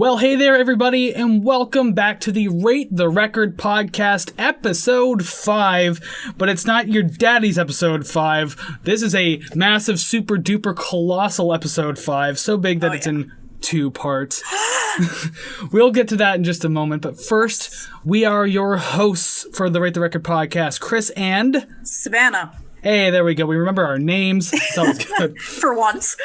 Well, hey there, everybody, and welcome back to the Rate the Record podcast, episode 5. But it's not your daddy's episode 5. This is a massive, super duper colossal episode 5, so big that it's in 2 parts. We'll get to that in just a moment, but first, we are your hosts for the Rate the Record podcast, Kris and Savannah. Hey, there we go. We remember our names. It's always good. For once.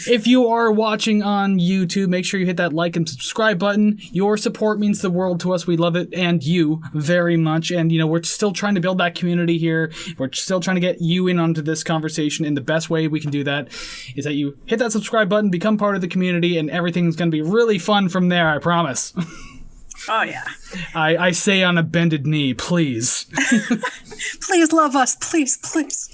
If you are watching on YouTube, make sure you hit that like and subscribe button. Your support means the world to us. We love it, and you very much. And, we're still trying to build that community here. We're still trying to get you in onto this conversation, and the best way we can do that is that you hit that subscribe button, become part of the community, and everything's going to be really fun from there, I promise. Oh, yeah. I say on a bended knee, please. Please love us. Please, please.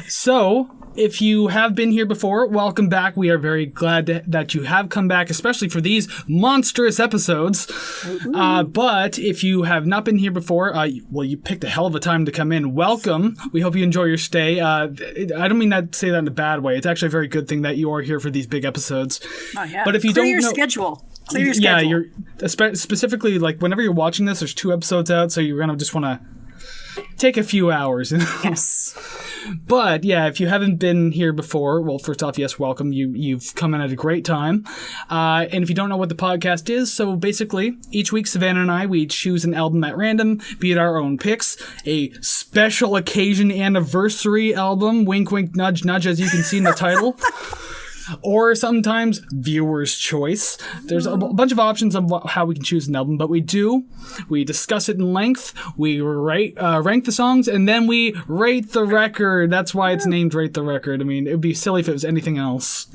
So, if you have been here before, welcome back. We are very glad that you have come back, especially for these monstrous episodes. But if you have not been here before, you picked a hell of a time to come in. Welcome. We hope you enjoy your stay. I don't mean to say that in a bad way. It's actually a very good thing that you are here for these big episodes. Oh, yeah. But if you Clear don't your know, schedule. Clear your schedule. Yeah, you're specifically like whenever you're watching this, there's 2 episodes out, so you're gonna just want to take a few hours. Yes. But yeah, if you haven't been here before, well, first off, yes, welcome. You've come in at a great time. And if you don't know what the podcast is, so basically, each week, Savannah and I, we choose an album at random, be it our own picks, a special occasion anniversary album, wink, wink, nudge, nudge, as you can see in the title. Or sometimes viewer's choice. There's a bunch of options of how we can choose an album, but we discuss it in length, we rank the songs, and then we rate the record. That's why it's named Rate the Record. I mean, it would be silly if it was anything else.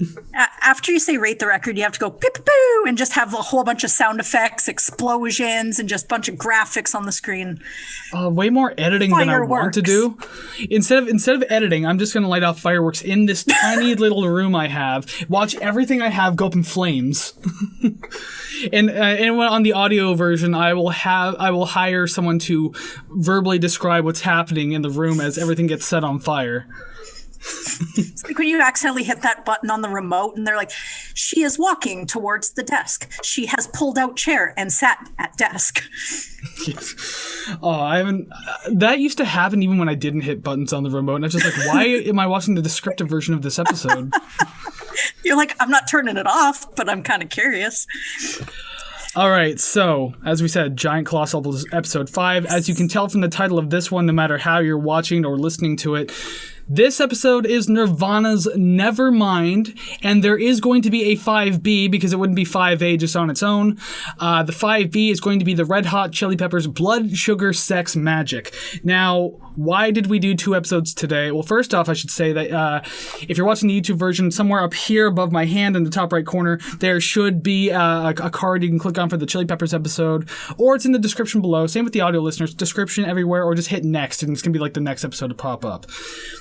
After you say rate the record, you have to go pew, pew, pew, and just have a whole bunch of sound effects, explosions, and just a bunch of graphics on the screen. Way more editing than I want to do. Instead of editing, I'm just going to light off fireworks in this tiny little room I have. Watch everything I have go up in flames. and on the audio version, I will hire someone to verbally describe what's happening in the room as everything gets set on fire. It's like when you accidentally hit that button on the remote and they're like, she is walking towards the desk. She has pulled out chair and sat at desk. Oh, I haven't. That used to happen even when I didn't hit buttons on the remote. And I was just like, why am I watching the descriptive version of this episode? You're like, I'm not turning it off, but I'm kind of curious. All right, so, as we said, Giant Colossal episode 5. As you can tell from the title of this one, no matter how you're watching or listening to it, this episode is Nirvana's Nevermind, and there is going to be a 5B because it wouldn't be 5A just on its own. The 5B is going to be the Red Hot Chili Peppers' Blood, Sugar, Sex, Magic. Now, why did we do 2 episodes today? Well, first off, I should say that if you're watching the YouTube version, somewhere up here above my hand in the top right corner, there should be a card you can click on for the Chili Peppers episode, or it's in the description below. Same with the audio listeners, description everywhere, or just hit next, and it's going to be like the next episode to pop up.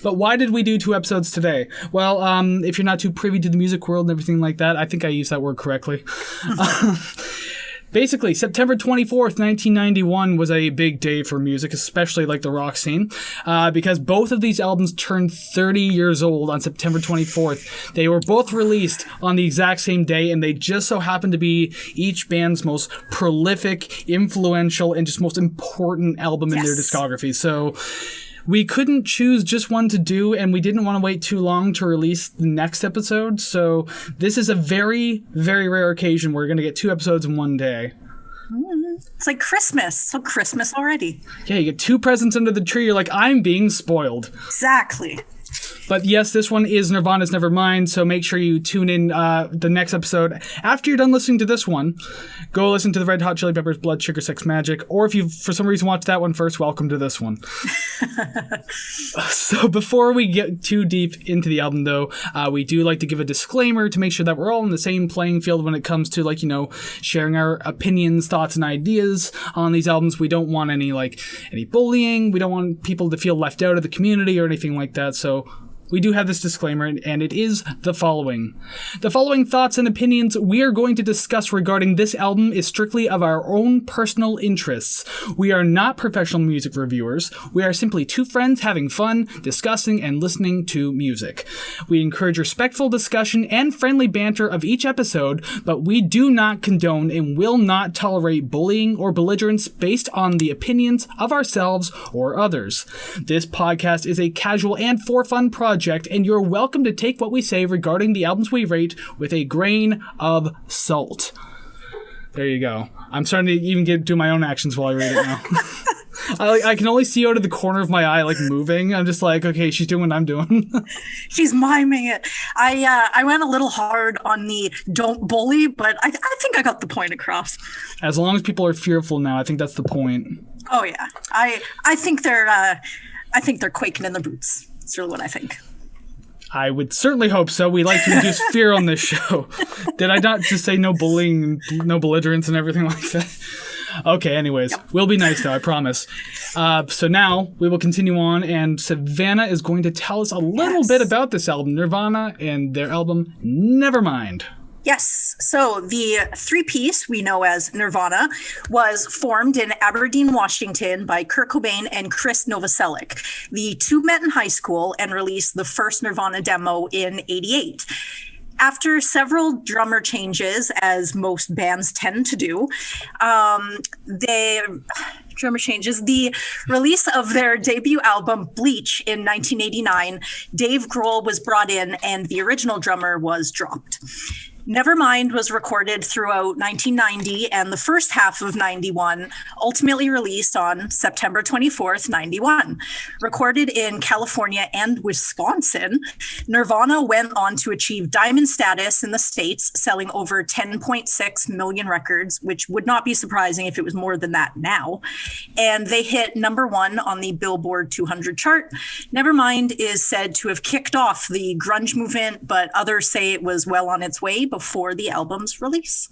But why did we do 2 episodes today? Well, if you're not too privy to the music world and everything like that, I think I used that word correctly. Basically, September 24th, 1991 was a big day for music, especially like the rock scene, because both of these albums turned 30 years old on September 24th. They were both released on the exact same day, and they just so happened to be each band's most prolific, influential, and just most important album in their discography. So we couldn't choose just one to do, and we didn't want to wait too long to release the next episode, so this is a very, very rare occasion where we're going to get 2 episodes in one day. It's like Christmas, so Christmas already. Yeah, you get 2 presents under the tree, you're like, I'm being spoiled. Exactly. But yes, this one is Nirvana's Nevermind, so make sure you tune in the next episode. After you're done listening to this one, go listen to the Red Hot Chili Peppers' Blood, Sugar, Sex, Magic, or if you for some reason watched that one first, welcome to this one. So before we get too deep into the album, though, we do like to give a disclaimer to make sure that we're all on the same playing field when it comes to, sharing our opinions, thoughts, and ideas on these albums. We don't want any bullying. We don't want people to feel left out of the community or anything like that, so we do have this disclaimer, and it is the following. The following thoughts and opinions we are going to discuss regarding this album is strictly of our own personal interests. We are not professional music reviewers. We are simply two friends having fun, discussing, and listening to music. We encourage respectful discussion and friendly banter of each episode, but we do not condone and will not tolerate bullying or belligerence based on the opinions of ourselves or others. This podcast is a casual and for fun project, and you're welcome to take what we say regarding the albums we rate with a grain of salt. There you go. I'm starting to even do my own actions while I read it now. I can only see out of the corner of my eye, like, moving. I'm just like, okay, she's doing what I'm doing. She's miming it. I went a little hard on the don't bully, but I think I got the point across. As long as people are fearful now, I think that's the point. Oh yeah, I think they're quaking in their boots. That's really what I think. I would certainly hope so. We like to induce fear on this show. Did I not just say no bullying, no belligerence, and everything like that? Okay, anyways. Yep. We'll be nice, though, I promise. So now we will continue on, and Savannah is going to tell us a little bit about this album, Nirvana, and their album, Nevermind. Yes. So the three-piece we know as Nirvana was formed in Aberdeen, Washington by Kurt Cobain and Kris Novoselic. The two met in high school and released the first Nirvana demo in '88. After several drummer changes, as most bands tend to do, the release of their debut album, Bleach, in 1989, Dave Grohl was brought in and the original drummer was dropped. Nevermind was recorded throughout 1990 and the first half of 91, ultimately released on September 24th, 91. Recorded in California and Wisconsin, Nirvana went on to achieve diamond status in the States, selling over 10.6 million records, which would not be surprising if it was more than that now. And they hit number 1 on the Billboard 200 chart. Nevermind is said to have kicked off the grunge movement, but others say it was well on its way before the album's release.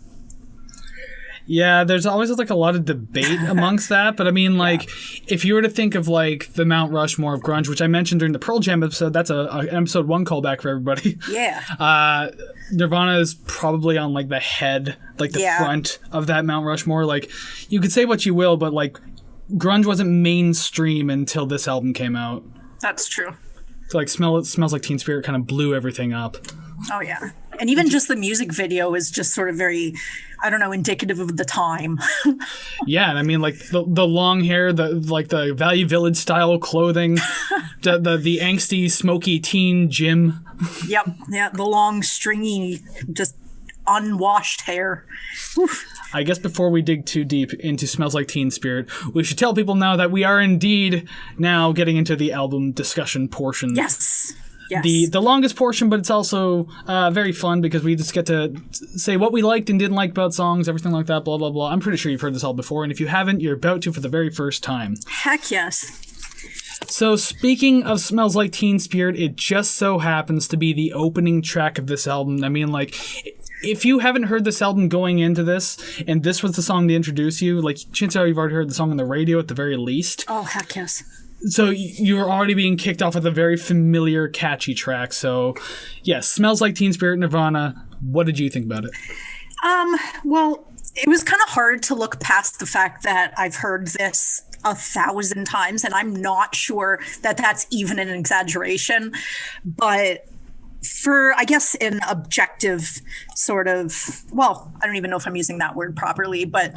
Yeah, there's always like a lot of debate amongst that, but I mean, like, if you were to think of like the Mount Rushmore of grunge, which I mentioned during the Pearl Jam episode, that's an episode 1 callback for everybody. Yeah. Nirvana is probably on like the head, like the front of that Mount Rushmore. Like, you could say what you will, but like grunge wasn't mainstream until this album came out. That's true. So like Smells Like Teen Spirit kind of blew everything up. Oh yeah. And even just the music video is just sort of very, I don't know, indicative of the time. Yeah, and I mean, like the long hair, the Value Village style clothing, the angsty, smoky teen Jim. Yep, yeah, the long, stringy, just unwashed hair. Oof. I guess before we dig too deep into Smells Like Teen Spirit, we should tell people now that we are indeed now getting into the album discussion portion. Yes. Yes. The longest portion, but it's also very fun because we just get to say what we liked and didn't like about songs, everything like that, blah, blah, blah. I'm pretty sure you've heard this all before, and if you haven't, you're about to for the very first time. Heck yes. So speaking of Smells Like Teen Spirit, it just so happens to be the opening track of this album. I mean, like, if you haven't heard this album going into this, and this was the song to introduce you, like, chances are you've already heard the song on the radio at the very least. Oh, heck yes. So you're already being kicked off with a very familiar, catchy track. So, yes, Smells Like Teen Spirit, Nirvana. What did you think about it? Well, it was kind of hard to look past the fact that I've heard this 1,000 times, and I'm not sure that that's even an exaggeration. But for, I guess, an objective sort of, well, I don't even know if I'm using that word properly, but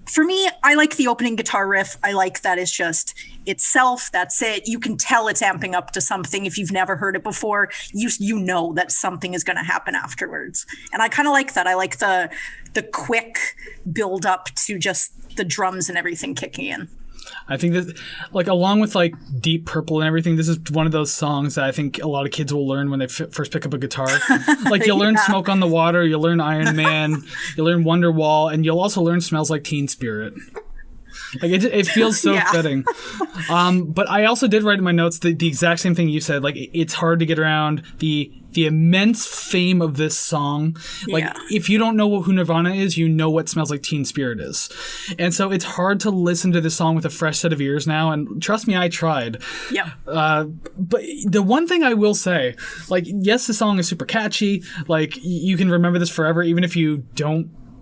for me, I like the opening guitar riff. I like that it's just itself. That's it. You can tell it's amping up to something. If you've never heard it before, you know that something is going to happen afterwards. And I kind of like that. I like the quick build up to just the drums and everything kicking in. I think that, like, along with like Deep Purple and everything, this is one of those songs that I think a lot of kids will learn when they first pick up a guitar. Like, you'll learn Smoke on the Water, you'll learn Iron Man, you'll learn Wonderwall, and you'll also learn Smells Like Teen Spirit. Like, it feels so fitting. But I also did write in my notes the exact same thing you said. Like, it's hard to get around the the immense fame of this song. Like, if you don't know who Nirvana is, you know what Smells Like Teen Spirit is. And so it's hard to listen to this song with a fresh set of ears now, and trust me, I tried. Yeah. But the one thing I will say, like, yes, the song is super catchy. Like, you can remember this forever, even if you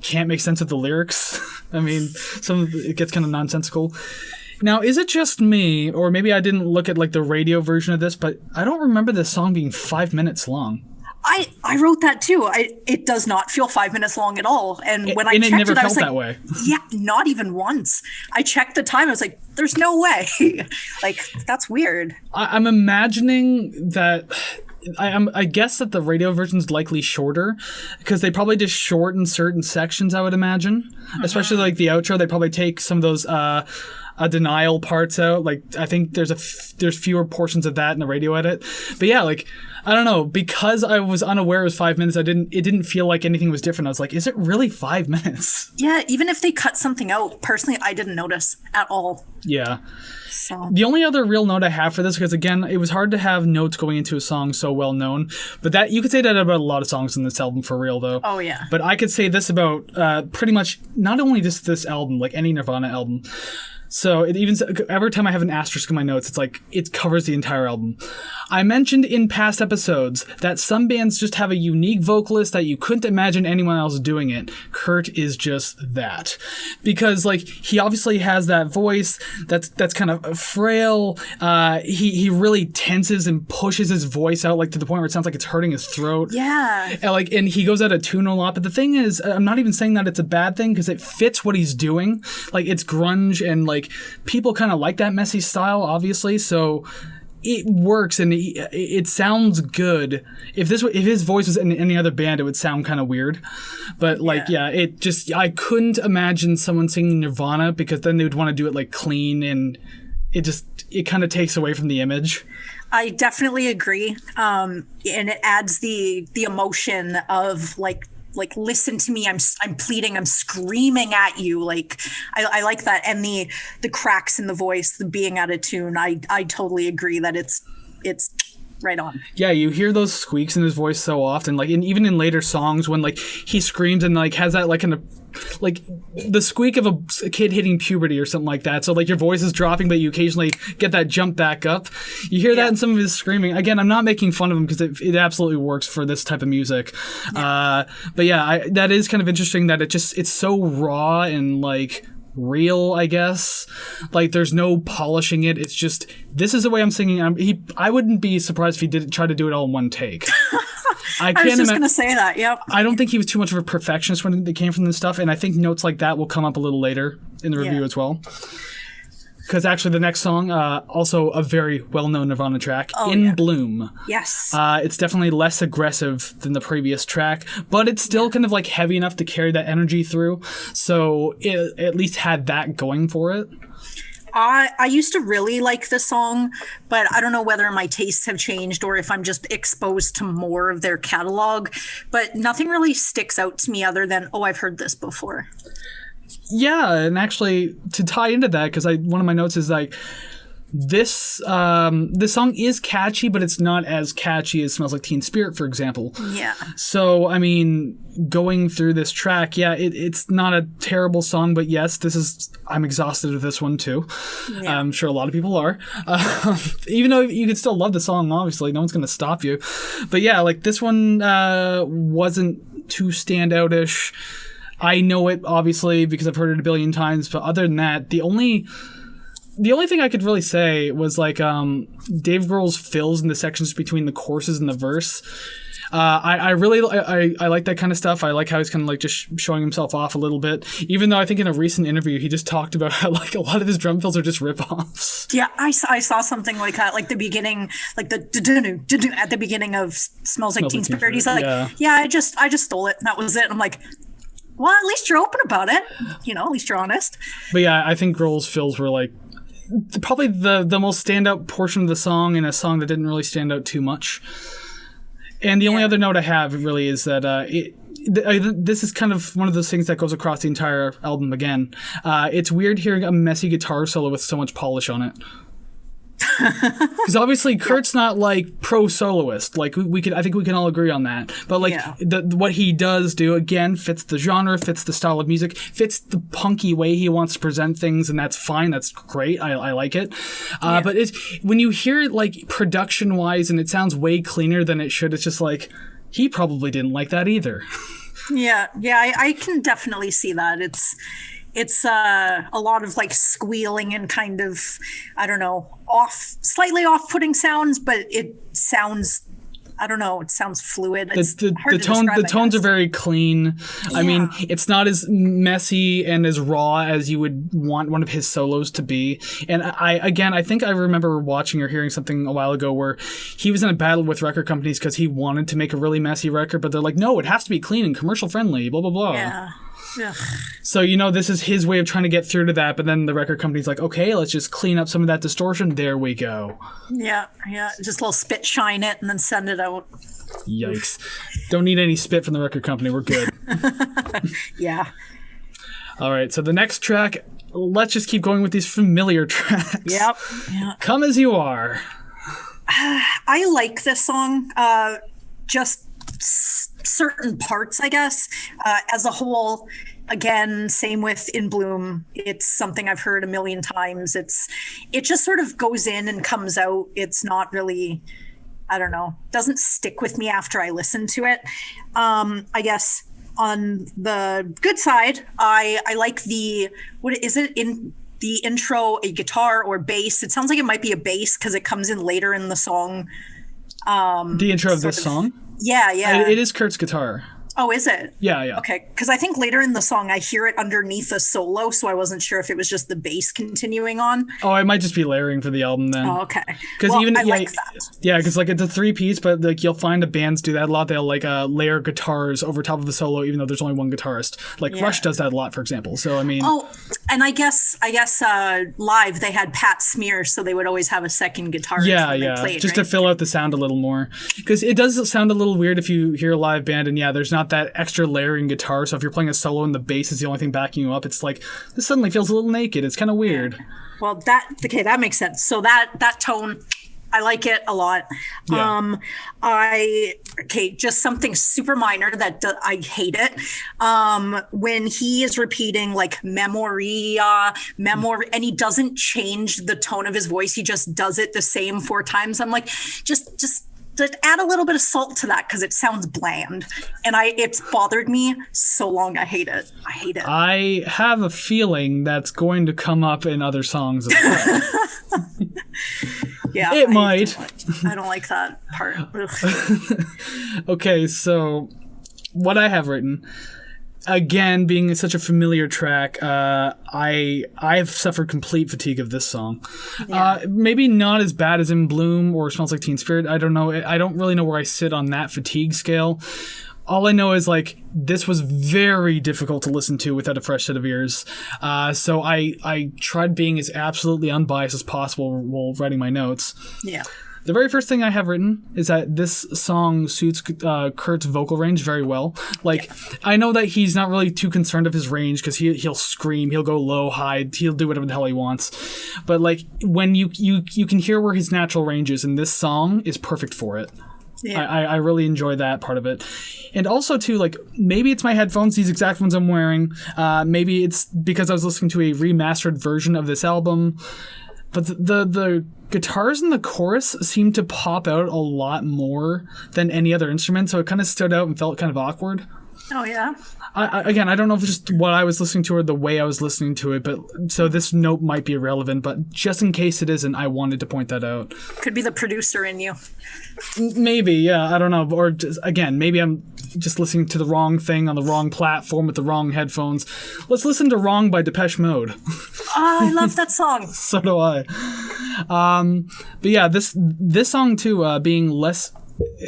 can't make sense of the lyrics. I mean, it gets kind of nonsensical. Now, is it just me, or maybe I didn't look at like the radio version of this, but I don't remember this song being 5 minutes long. I wrote that too. It does not feel 5 minutes long at all. And when I checked it never it, I was felt like, that way. Yeah, not even once. I checked the time. I was like, there's no way. Like, that's weird. I'm imagining that. I guess that the radio version's likely shorter because they probably just shorten certain sections, I would imagine. Especially like the outro, they probably take some of those denial parts out. Like, I think there's fewer portions of that in the radio edit. But yeah, like, I don't know, because I was unaware it was 5 minutes, it didn't feel like anything was different. I was like, is it really 5 minutes? Yeah, even if they cut something out, personally, I didn't notice at all. Yeah. So. The only other real note I have for this, because again, it was hard to have notes going into a song so well known, but that you could say that about a lot of songs in this album for real, though. Oh yeah. But I could say this about pretty much not only just this album, like any Nirvana album. So every time I have an asterisk in my notes, it's like it covers the entire album. I mentioned in past episodes that some bands just have a unique vocalist that you couldn't imagine anyone else doing it. Kurt is just that. Because like he obviously has that voice that's kind of frail. He really tenses and pushes his voice out like to the point where it sounds like it's hurting his throat. Yeah. And he goes out of tune a lot. But the thing is, I'm not even saying that it's a bad thing because it fits what he's doing. Like it's grunge and like people kind of like that messy style, obviously. So it works and it sounds good. If his voice was in any other band, it would sound kind of weird. But like, I couldn't imagine someone singing Nirvana because then they would want to do it like clean and it kind of takes away from the image. I definitely agree. And it adds the emotion of like listen to me, I'm pleading, I'm screaming at you. Like I like that. And the cracks in the voice, the being out of tune, I totally agree that it's right on. Yeah, you hear those squeaks in his voice so often, like even in later songs when like he screams and like has that like kind of like the squeak of a kid hitting puberty or something like that. So like your voice is dropping, but you occasionally get that jump back up. You hear that in some of his screaming. Again, I'm not making fun of him because it absolutely works for this type of music. Yeah. But yeah, that is kind of interesting that it's so raw and like real, I guess. Like there's no polishing it. It's just this is the way I'm singing. I wouldn't be surprised if he did try to do it all in one take. I was just going to say that, yep. I don't think he was too much of a perfectionist when it came from this stuff, and I think notes like that will come up a little later in the review as well. Because actually the next song, also a very well-known Nirvana track, In Bloom. Yes. It's definitely less aggressive than the previous track, but it's still kind of like heavy enough to carry that energy through, so it at least had that going for it. I used to really like the song, but I don't know whether my tastes have changed or if I'm just exposed to more of their catalog. But nothing really sticks out to me other than, I've heard this before. Yeah, and actually to tie into that, because one of my notes is like, this song is catchy, but it's not as catchy as Smells Like Teen Spirit, for example. Yeah. So, I mean, going through this track, it's not a terrible song, but yes, I'm exhausted with this one too. Yeah. I'm sure a lot of people are. Even though you could still love the song, obviously, no one's going to stop you. But yeah, like this one wasn't too standout-ish. I know it, obviously, because I've heard it a billion times, but other than that, the only thing I could really say was like Dave Grohl's fills in the sections between the choruses and the verse. I really like that kind of stuff. I like how he's kind of like just showing himself off a little bit. Even though I think in a recent interview he just talked about how like a lot of his drum fills are just rip-offs. Yeah, I saw something like that, like the beginning, like the do at the beginning of Smells Like Teen Spirit. He's like, I just stole it. And that was it. And I'm like, well, at least you're open about it. At least you're honest. But yeah, I think Grohl's fills were like probably the most standout portion of the song, and a song that didn't really stand out too much. And the only other note I have really is that this is kind of one of those things that goes across the entire album again. It's weird hearing a messy guitar solo with so much polish on it. Because obviously Kurt's not like pro soloist. Like I think we can all agree on that. But like what he does do again fits the genre, fits the style of music, fits the punky way he wants to present things, and that's fine. That's great. I like it. But when you hear it like production wise, and it sounds way cleaner than it should, it's just like he probably didn't like that either. I can definitely see that. It's a lot of like squealing and kind of, I don't know, slightly off-putting sounds, but it sounds, I don't know, it sounds fluid. The tones are very clean. Yeah. I mean, it's not as messy and as raw as you would want one of his solos to be. And I think I remember watching or hearing something a while ago where he was in a battle with record companies because he wanted to make a really messy record, but they're like, no, it has to be clean and commercial friendly, blah, blah, blah. Yeah. So, this is his way of trying to get through to that, but then the record company's like, okay, let's just clean up some of that distortion. There we go. Yeah. Just a little spit shine it and then send it out. Yikes. Don't need any spit from the record company. We're good. Yeah. All right, so the next track, let's just keep going with these familiar tracks. Yep. Yeah. Come As You Are. I like this song. Just certain parts, I guess. As a whole, again, same with In Bloom. It's something I've heard a million times. It just sort of goes in and comes out. It's not really, I don't know, doesn't stick with me after I listen to it. I guess on the good side, I like what is it in the intro, a guitar or bass? It sounds like it might be a bass because it comes in later in the song. The intro of this song? Yeah. It is Kurt's guitar. Oh, is it? Yeah. Okay, because I think later in the song I hear it underneath a solo, so I wasn't sure if it was just the bass continuing on. Oh, it might just be layering for the album then. Oh, okay. Because I like that. Yeah, because like it's a 3-piece, but like you'll find the bands do that a lot. They'll like layer guitars over top of a solo, even though there's only one guitarist. Like Rush does that a lot, for example. So I mean. Oh, and I guess live they had Pat Smear, so they would always have a second guitarist. Yeah, played, just right? to fill out the sound a little more. Because it does sound a little weird if you hear a live band, and there's not that extra layering guitar. So if you're playing a solo and the bass is the only thing backing you up, it's like this suddenly feels a little naked. It's kind of weird. Well, that makes sense. So that tone, I like it a lot. Yeah. Just something super minor that I hate it. When he is repeating like memory, and he doesn't change the tone of his voice, he just does it the same 4 times. I'm like, just add a little bit of salt to that because it sounds bland, and it's bothered me so long. I hate it. I have a feeling that's going to come up in other songs as well. Yeah, it might. I don't like that part. Okay, so what I have written, again, being such a familiar track, I've suffered complete fatigue of this song. Yeah. Maybe not as bad as In Bloom or Smells Like Teen Spirit. I don't know. I don't really know where I sit on that fatigue scale. All I know is like this was very difficult to listen to without a fresh set of ears. So I tried being as absolutely unbiased as possible while writing my notes. Yeah. The very first thing I have written is that this song suits Kurt's vocal range very well. Like, I know that he's not really too concerned of his range because he'll scream, he'll go low, high, he'll do whatever the hell he wants. But like, when you can hear where his natural range is, and this song is perfect for it. Yeah. I really enjoy that part of it. And also, too, like, maybe it's my headphones, these exact ones I'm wearing. Maybe it's because I was listening to a remastered version of this album. But the guitars in the chorus seem to pop out a lot more than any other instrument, so it kind of stood out and felt kind of awkward. Oh, yeah? I don't know if it's just what I was listening to or the way I was listening to it, but so this note might be irrelevant, but just in case it isn't, I wanted to point that out. Could be the producer in you. Maybe, yeah, I don't know. Or just, again, maybe I'm just listening to the wrong thing on the wrong platform with the wrong headphones. Let's listen to Wrong by Depeche Mode. Oh, I love that song. So do I. But yeah, this song too, being less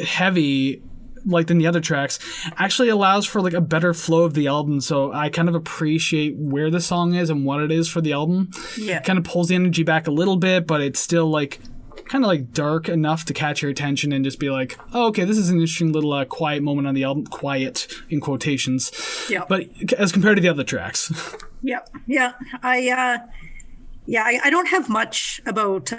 heavy like than the other tracks, actually allows for like a better flow of the album. So I kind of appreciate where the song is and what it is for the album. Yeah. It kind of pulls the energy back a little bit, but it's still like kind of like dark enough to catch your attention and just be like, oh, okay, this is an interesting little quiet moment on the album. Quiet in quotations. Yeah. But as compared to the other tracks. Yeah. Yeah, I don't have much about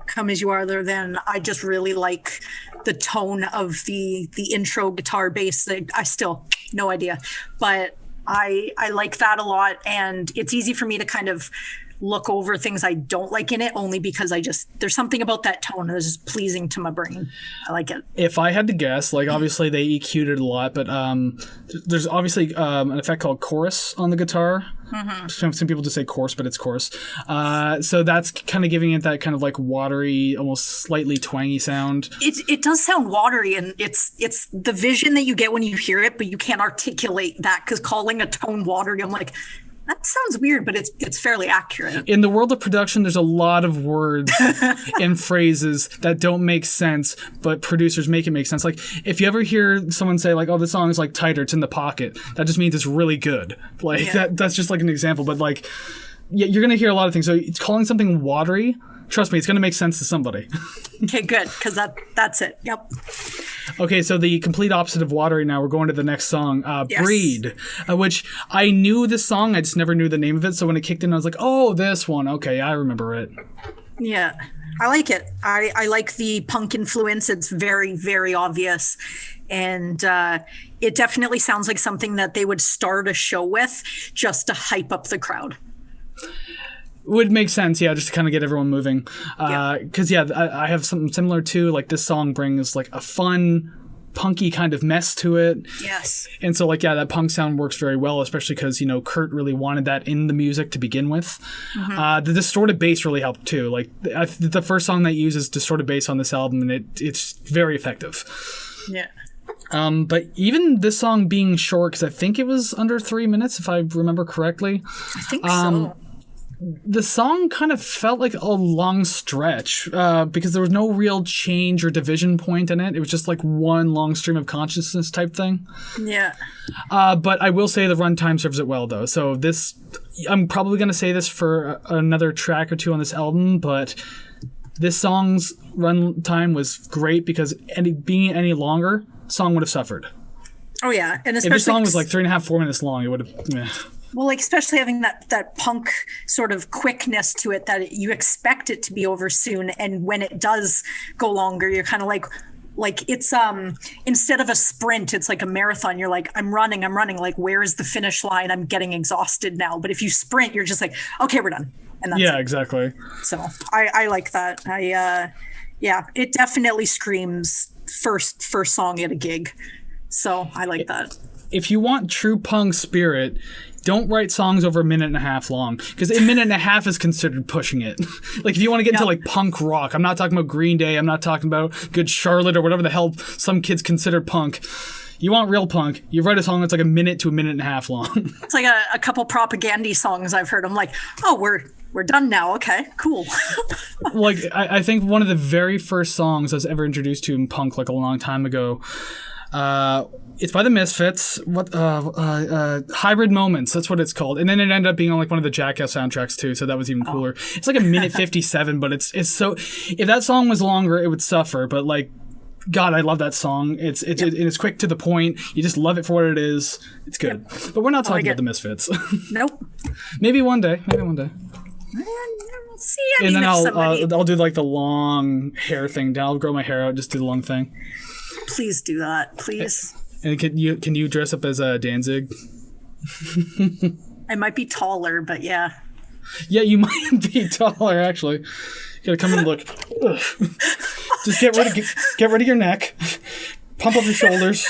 "Come as You Are" other than I just really like the tone of the intro guitar bass. I still no idea, but I like that a lot, and it's easy for me to kind of look over things I don't like in it only because there's something about that tone that's just pleasing to my brain. I like it. If I had to guess, like obviously they EQ'd it a lot, but there's obviously an effect called chorus on the guitar. Mm-hmm. Some people just say chorus, but it's chorus. So that's kind of giving it that kind of like watery, almost slightly twangy sound. It does sound watery, and it's the vision that you get when you hear it, but you can't articulate that because calling a tone watery, I'm like, that sounds weird, but it's fairly accurate. In the world of production, there's a lot of words and phrases that don't make sense, but producers make it make sense. Like, if you ever hear someone say, like, oh, this song is, like, tighter, it's in the pocket, that just means it's really good. Like, that's just, like, an example. But, like, yeah, you're going to hear a lot of things. So it's calling something watery, trust me, it's going to make sense to somebody. Okay, good, because that's it. Yep. Okay, so the complete opposite of watery now. We're going to the next song, Yes. Breed, which I knew this song. I just never knew the name of it. So when it kicked in, I was like, oh, this one. Okay, I remember it. Yeah, I like it. I like the punk influence. It's very, very obvious. And it definitely sounds like something that they would start a show with just to hype up the crowd. Would make sense, yeah, just to kind of get everyone moving. Because, I have something similar too. Like, this song brings, like, a fun, punky kind of mess to it. Yes. And so, like, yeah, that punk sound works very well, especially because, you know, Kurt really wanted that in the music to begin with. Mm-hmm. The distorted bass really helped too. Like, the first song that uses distorted bass on this album, and it's very effective. Yeah. But even this song being short, because I think it was under 3 minutes, if I remember correctly. I think so. The song kind of felt like a long stretch because there was no real change or division point in it. It was just like one long stream of consciousness type thing. Yeah. But I will say the runtime serves it well, though. So this, I'm probably going to say this for another track or two on this album, but this song's runtime was great because being any longer, song would have suffered. Oh, yeah. And especially if this song was like 3.5, 4 minutes long, it would have... Well, like, especially having that punk sort of quickness to it that you expect it to be over soon. And when it does go longer, you're kind of like it's instead of a sprint, it's like a marathon. You're like, I'm running. Like, where is the finish line? I'm getting exhausted now. But if you sprint, you're just like, okay, we're done. And that's it. Exactly. So I like that. It definitely screams first song at a gig. So I like that. If you want true punk spirit, don't write songs over 1.5 minutes long, because 1.5 minutes is considered pushing it. Like, if you want to get into like punk rock, I'm not talking about Green Day, I'm not talking about Good Charlotte or whatever the hell some kids consider punk. You want real punk, you write a song that's like 1 minute to 1.5 minutes long. It's like a couple Propaganda songs I've heard. I'm like, oh, we're done now. Okay, cool. Like, I think one of the very first songs I was ever introduced to in punk, like a long time ago, it's by the Misfits. Hybrid Moments, that's what it's called. And then it ended up being on like one of the Jackass soundtracks too, so that was even cooler. It's like 1:57, but it's so, if that song was longer, it would suffer. But like, God, I love that song. It's quick to the point. You just love it for what it is. It's good. Yep. But we're not talking about the Misfits. Nope. Maybe one day. We'll see. And then I'll do like the long hair thing. I'll grow my hair out, just do the long thing. Please do that, please. And can you dress up as Danzig? I might be taller, but yeah. Yeah, you might be taller actually. You gotta come and look. Just get rid of your neck. Pump up your shoulders.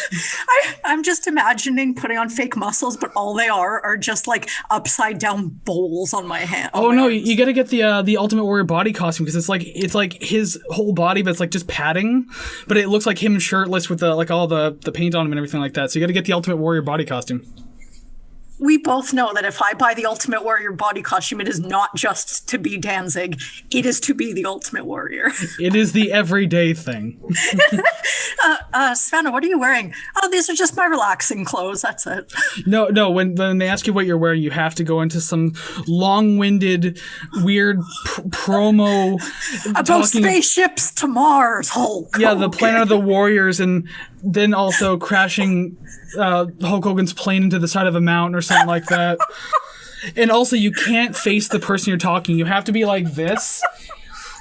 I'm just imagining putting on fake muscles, but all they are just like upside down bowls on my hand. Oh no, you got to get the Ultimate Warrior body costume, because it's like his whole body, but it's like just padding, but it looks like him shirtless with like all the paint on him and everything like that. So you got to get the Ultimate Warrior body costume. We both know that if I buy the Ultimate Warrior body costume, it is not just to be Danzig. It is to be the Ultimate Warrior. It is the everyday thing. Savannah, what are you wearing? Oh, these are just my relaxing clothes. That's it. No. When they ask you what you're wearing, you have to go into some long-winded, weird promo about spaceships to Mars. Hulk. Yeah, the Planet of the Warriors, and then also crashing Hulk Hogan's plane into the side of a mountain or something like that. And also, you can't face the person you're talking. You have to be like this.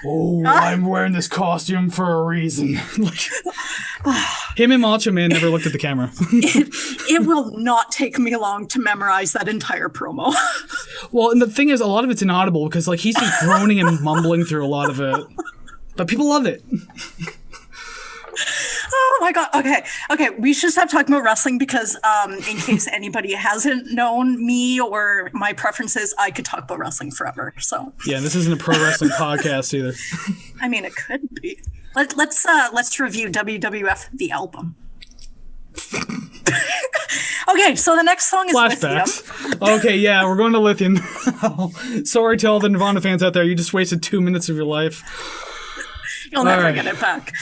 Oh, I'm wearing this costume for a reason. Like, him and Macho Man never looked at the camera. It will not take me long to memorize that entire promo. Well, and the thing is, a lot of it's inaudible because like he's just groaning and mumbling through a lot of it. But people love it. Oh my god. Okay. We should stop talking about wrestling because in case anybody hasn't known me or my preferences, I could talk about wrestling forever. So yeah, this isn't a pro wrestling podcast either. I mean, it could be. Let's review WWF the album. Okay, so the next song is Flashbacks. Lithium. Okay, yeah, we're going to Lithium. Sorry to all the Nirvana fans out there. You just wasted 2 minutes of your life. You'll never get it back.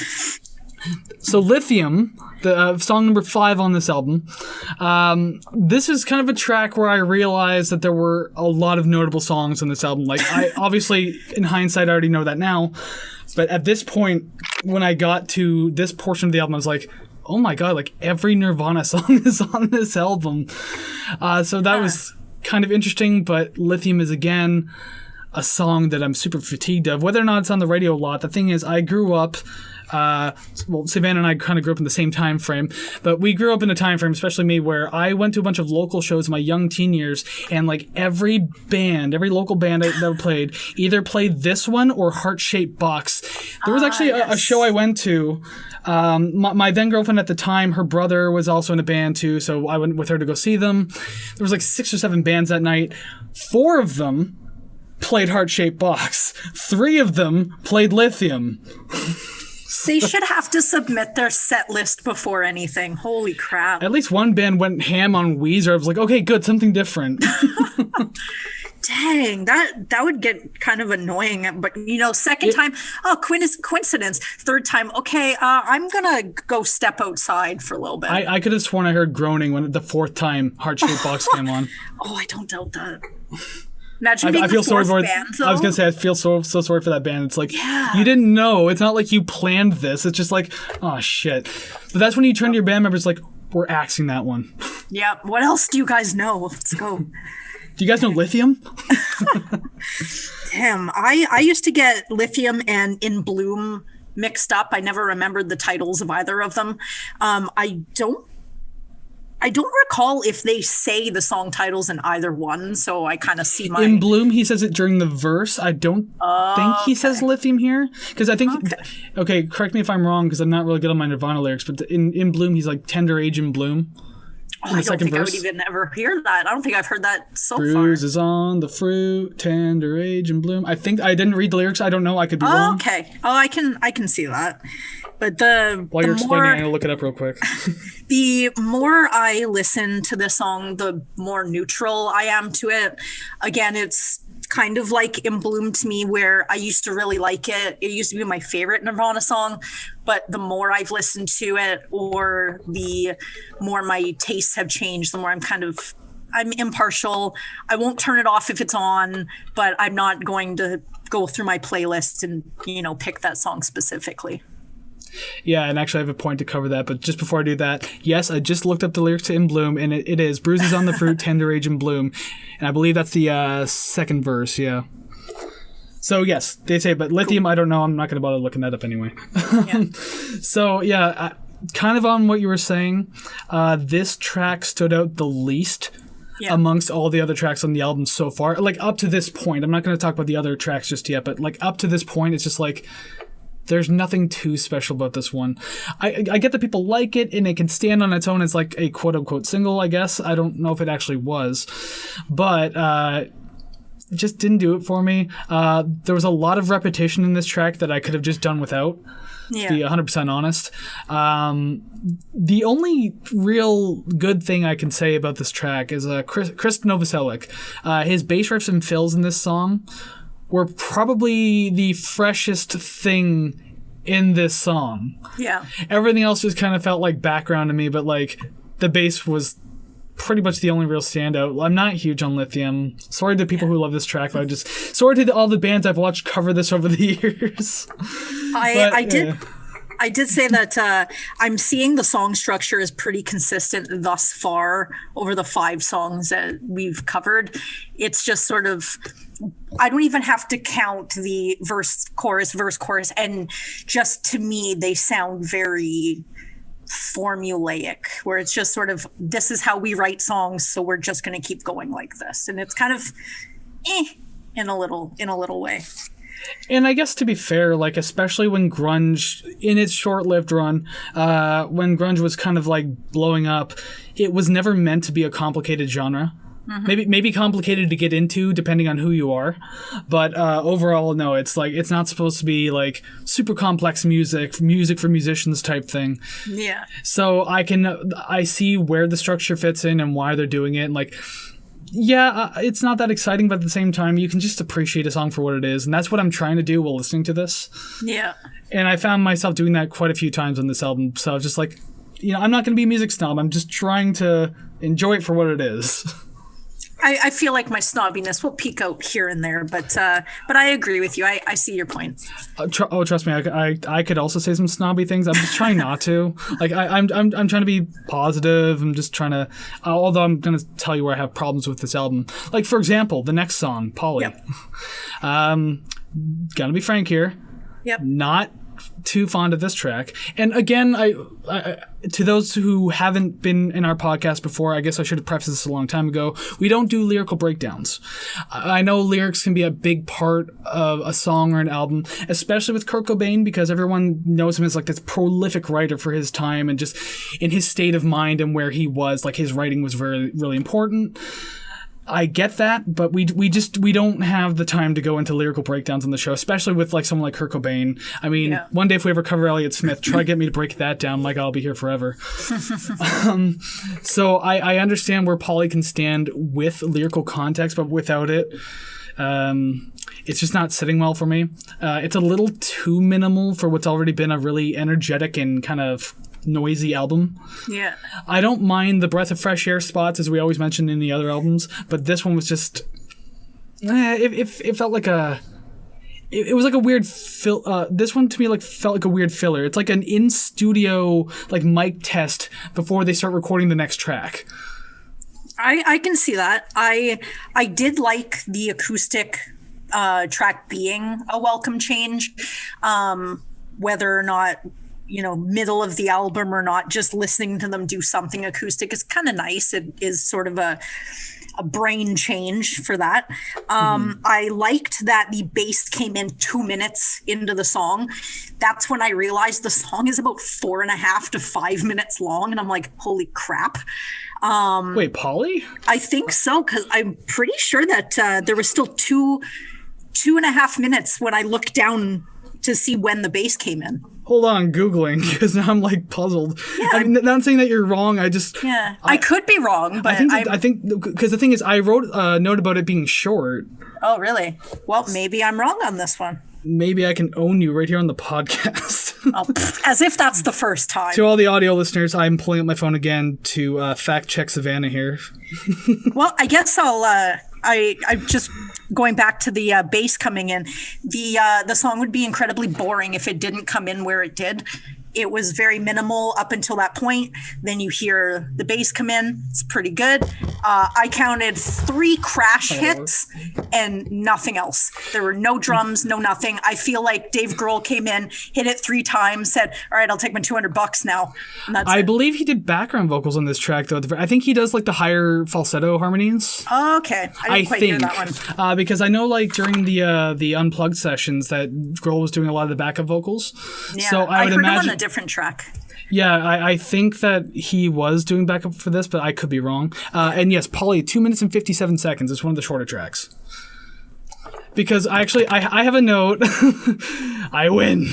So Lithium, the song number 5 on this album, this is kind of a track where I realized that there were a lot of notable songs on this album. Like, I obviously, in hindsight, I already know that now. But at this point, when I got to this portion of the album, I was like, oh my god, like every Nirvana song is on this album. So that was kind of interesting, but Lithium is, again, a song that I'm super fatigued of. Whether or not it's on the radio a lot, the thing is, I grew up... Savannah and I kind of grew up in the same time frame, but we grew up in a time frame, especially me, where I went to a bunch of local shows in my young teen years, and like every local band that played either played this one or Heart Shaped Box. There was actually a show I went to. My then girlfriend at the time, her brother was also in a band too, so I went with her to go see them. There was like 6 or 7 bands that night. 4 of them played Heart Shaped Box. 3 of them played Lithium. They should have to submit their set list before anything. Holy crap. At least one band went ham on Weezer. I was like, okay, good, something different. Dang, that would get kind of annoying. But, second time, coincidence. Third time, okay, I'm going to go step outside for a little bit. I could have sworn I heard groaning when the 4th time Heart Shaped Box came on. Oh, I don't doubt that. Imagine being I feel the sorry fourth for band, though. I was gonna say I feel so sorry for that band. It's like you didn't know. It's not like you planned this. It's just like, oh shit. But that's when you turn to your band members like, we're axing that one. Yeah. What else do you guys know? Let's go. Do you guys know Lithium? Damn. I used to get Lithium and In Bloom mixed up. I never remembered the titles of either of them. I don't recall if they say the song titles in either one, so I kind of see my... In Bloom, he says it during the verse. I don't think he says Lithium here. Because I think... Okay, correct me if I'm wrong, because I'm not really good on my Nirvana lyrics, but in Bloom, he's like, tender age in bloom. I don't think I would even ever hear that. I don't think I've heard that so far. Bruises on the fruit, tender age in bloom. I think I didn't read the lyrics. I don't know. I could be wrong. Okay. Oh, I can see that. But while you're explaining, I'm going to look it up real quick. The more I listen to this song, the more neutral I am to it. Again, it's kind of like In Bloom to me, where I used to really like it. It used to be my favorite Nirvana song, but the more I've listened to it, or the more my tastes have changed, the more I'm impartial. I won't turn it off if it's on, but I'm not going to go through my playlist and, pick that song specifically. Yeah, and actually I have a point to cover that, but just before I do that, yes, I just looked up the lyrics to In Bloom, and it is bruises on the fruit, tender age in bloom, and I believe that's the second verse, yeah. So yes, they say, but Lithium, I don't know, I'm not going to bother looking that up anyway. Yeah. So yeah, kind of on what you were saying, this track stood out the least amongst all the other tracks on the album so far. Like up to this point, I'm not going to talk about the other tracks just yet, but like up to this point, it's just like, there's nothing too special about this one. I get that people like it, and it can stand on its own as like a quote-unquote single, I guess. I don't know if it actually was. But it just didn't do it for me. There was a lot of repetition in this track that I could have just done without, to be 100% honest. The only real good thing I can say about this track is Kris Novoselic. His bass riffs and fills in this song were probably the freshest thing in this song. Yeah. Everything else just kind of felt like background to me, but like the bass was pretty much the only real standout. I'm not huge on Lithium. Sorry to people who love this track, but sorry to all the bands I've watched cover this over the years. I I did say that I'm seeing the song structure is pretty consistent thus far over the 5 songs that we've covered. It's just sort of, I don't even have to count the verse, chorus, and just to me, they sound very formulaic, where it's just sort of, this is how we write songs, so we're just going to keep going like this. And it's kind of in a little way. And I guess to be fair, like, especially when grunge, in its short-lived run, when grunge was kind of like blowing up, it was never meant to be a complicated genre. Mm-hmm. Maybe complicated to get into depending on who you are, but overall, no. It's like, it's not supposed to be like super complex music for musicians type thing. Yeah. So I see where the structure fits in and why they're doing it. And like, yeah, it's not that exciting, but at the same time, you can just appreciate a song for what it is. And that's what I'm trying to do while listening to this. Yeah. And I found myself doing that quite a few times on this album. So I was just like, I'm not going to be a music snob. I'm just trying to enjoy it for what it is. I feel like my snobbiness will peek out here and there, but I agree with you. I see your point. Trust me, I could also say some snobby things. I'm just trying not to. Like I'm trying to be positive. I'm just trying to. Although I'm gonna tell you where I have problems with this album. Like for example, the next song, Polly. Yep. Gonna be frank here. Yep. Not too fond of this track. And again, I to those who haven't been in our podcast before, I guess I should have prefaced this a long time ago. We don't do lyrical breakdowns. I know lyrics can be a big part of a song or an album, especially with Kurt Cobain, because everyone knows him as like this prolific writer for his time, and just in his state of mind and where he was, like his writing was really important. I get that, but we don't have the time to go into lyrical breakdowns on the show, especially with like someone like Kurt Cobain. I mean, One day if we ever cover Elliott Smith, try to get me to break that down. Like I'll be here forever. So I understand where Polly can stand with lyrical context, but without it, it's just not sitting well for me. It's a little too minimal for what's already been a really energetic and kind of noisy album. Yeah. I don't mind the breath of fresh air spots, as we always mentioned in the other albums, but this one was just it felt like it was like a weird this one to me felt like a weird filler. It's like an in studio like mic test before they start recording the next track. I can see that. I did like the acoustic track being a welcome change, whether or not middle of the album or not, just listening to them do something acoustic is kind of nice. It is sort of a brain change for that. I liked that the bass came in 2 minutes into the song. That's when I realized the song is about 4.5 to 5 minutes long. And I'm like, holy crap. Wait, Polly? I think so, because I'm pretty sure that there was still 2.5 minutes when I looked down to see when the bass came in. Hold on, Googling, because now I'm like puzzled. Yeah, I mean, not saying that you're wrong. I could be wrong, but I think because the thing is, I wrote a note about it being short. Oh, really? Well, maybe I'm wrong on this one. Maybe I can own you right here on the podcast. As if that's the first time. To all the audio listeners, I'm pulling up my phone again to fact check Savannah here. Well, I guess I'm just going back to the bass coming in. The song would be incredibly boring if it didn't come in where it did. It was very minimal up until that point. Then you hear the bass come in. It's pretty good. I counted 3 crash hits and nothing else. There were no drums, no nothing. I feel like Dave Grohl came in, hit it 3 times, said, all right, I'll take my $200 now. And that's I believe he did background vocals on this track, though. I think he does like the higher falsetto harmonies. Oh, okay. I didn't quite hear that one. Because I know like during the Unplugged sessions that Grohl was doing a lot of the backup vocals. Yeah, so I would imagine him on a different track. Yeah, I think that he was doing backup for this, but I could be wrong. And yes, Polly, 2 minutes and 57 seconds. It's one of the shorter tracks. Because I have a note. I win.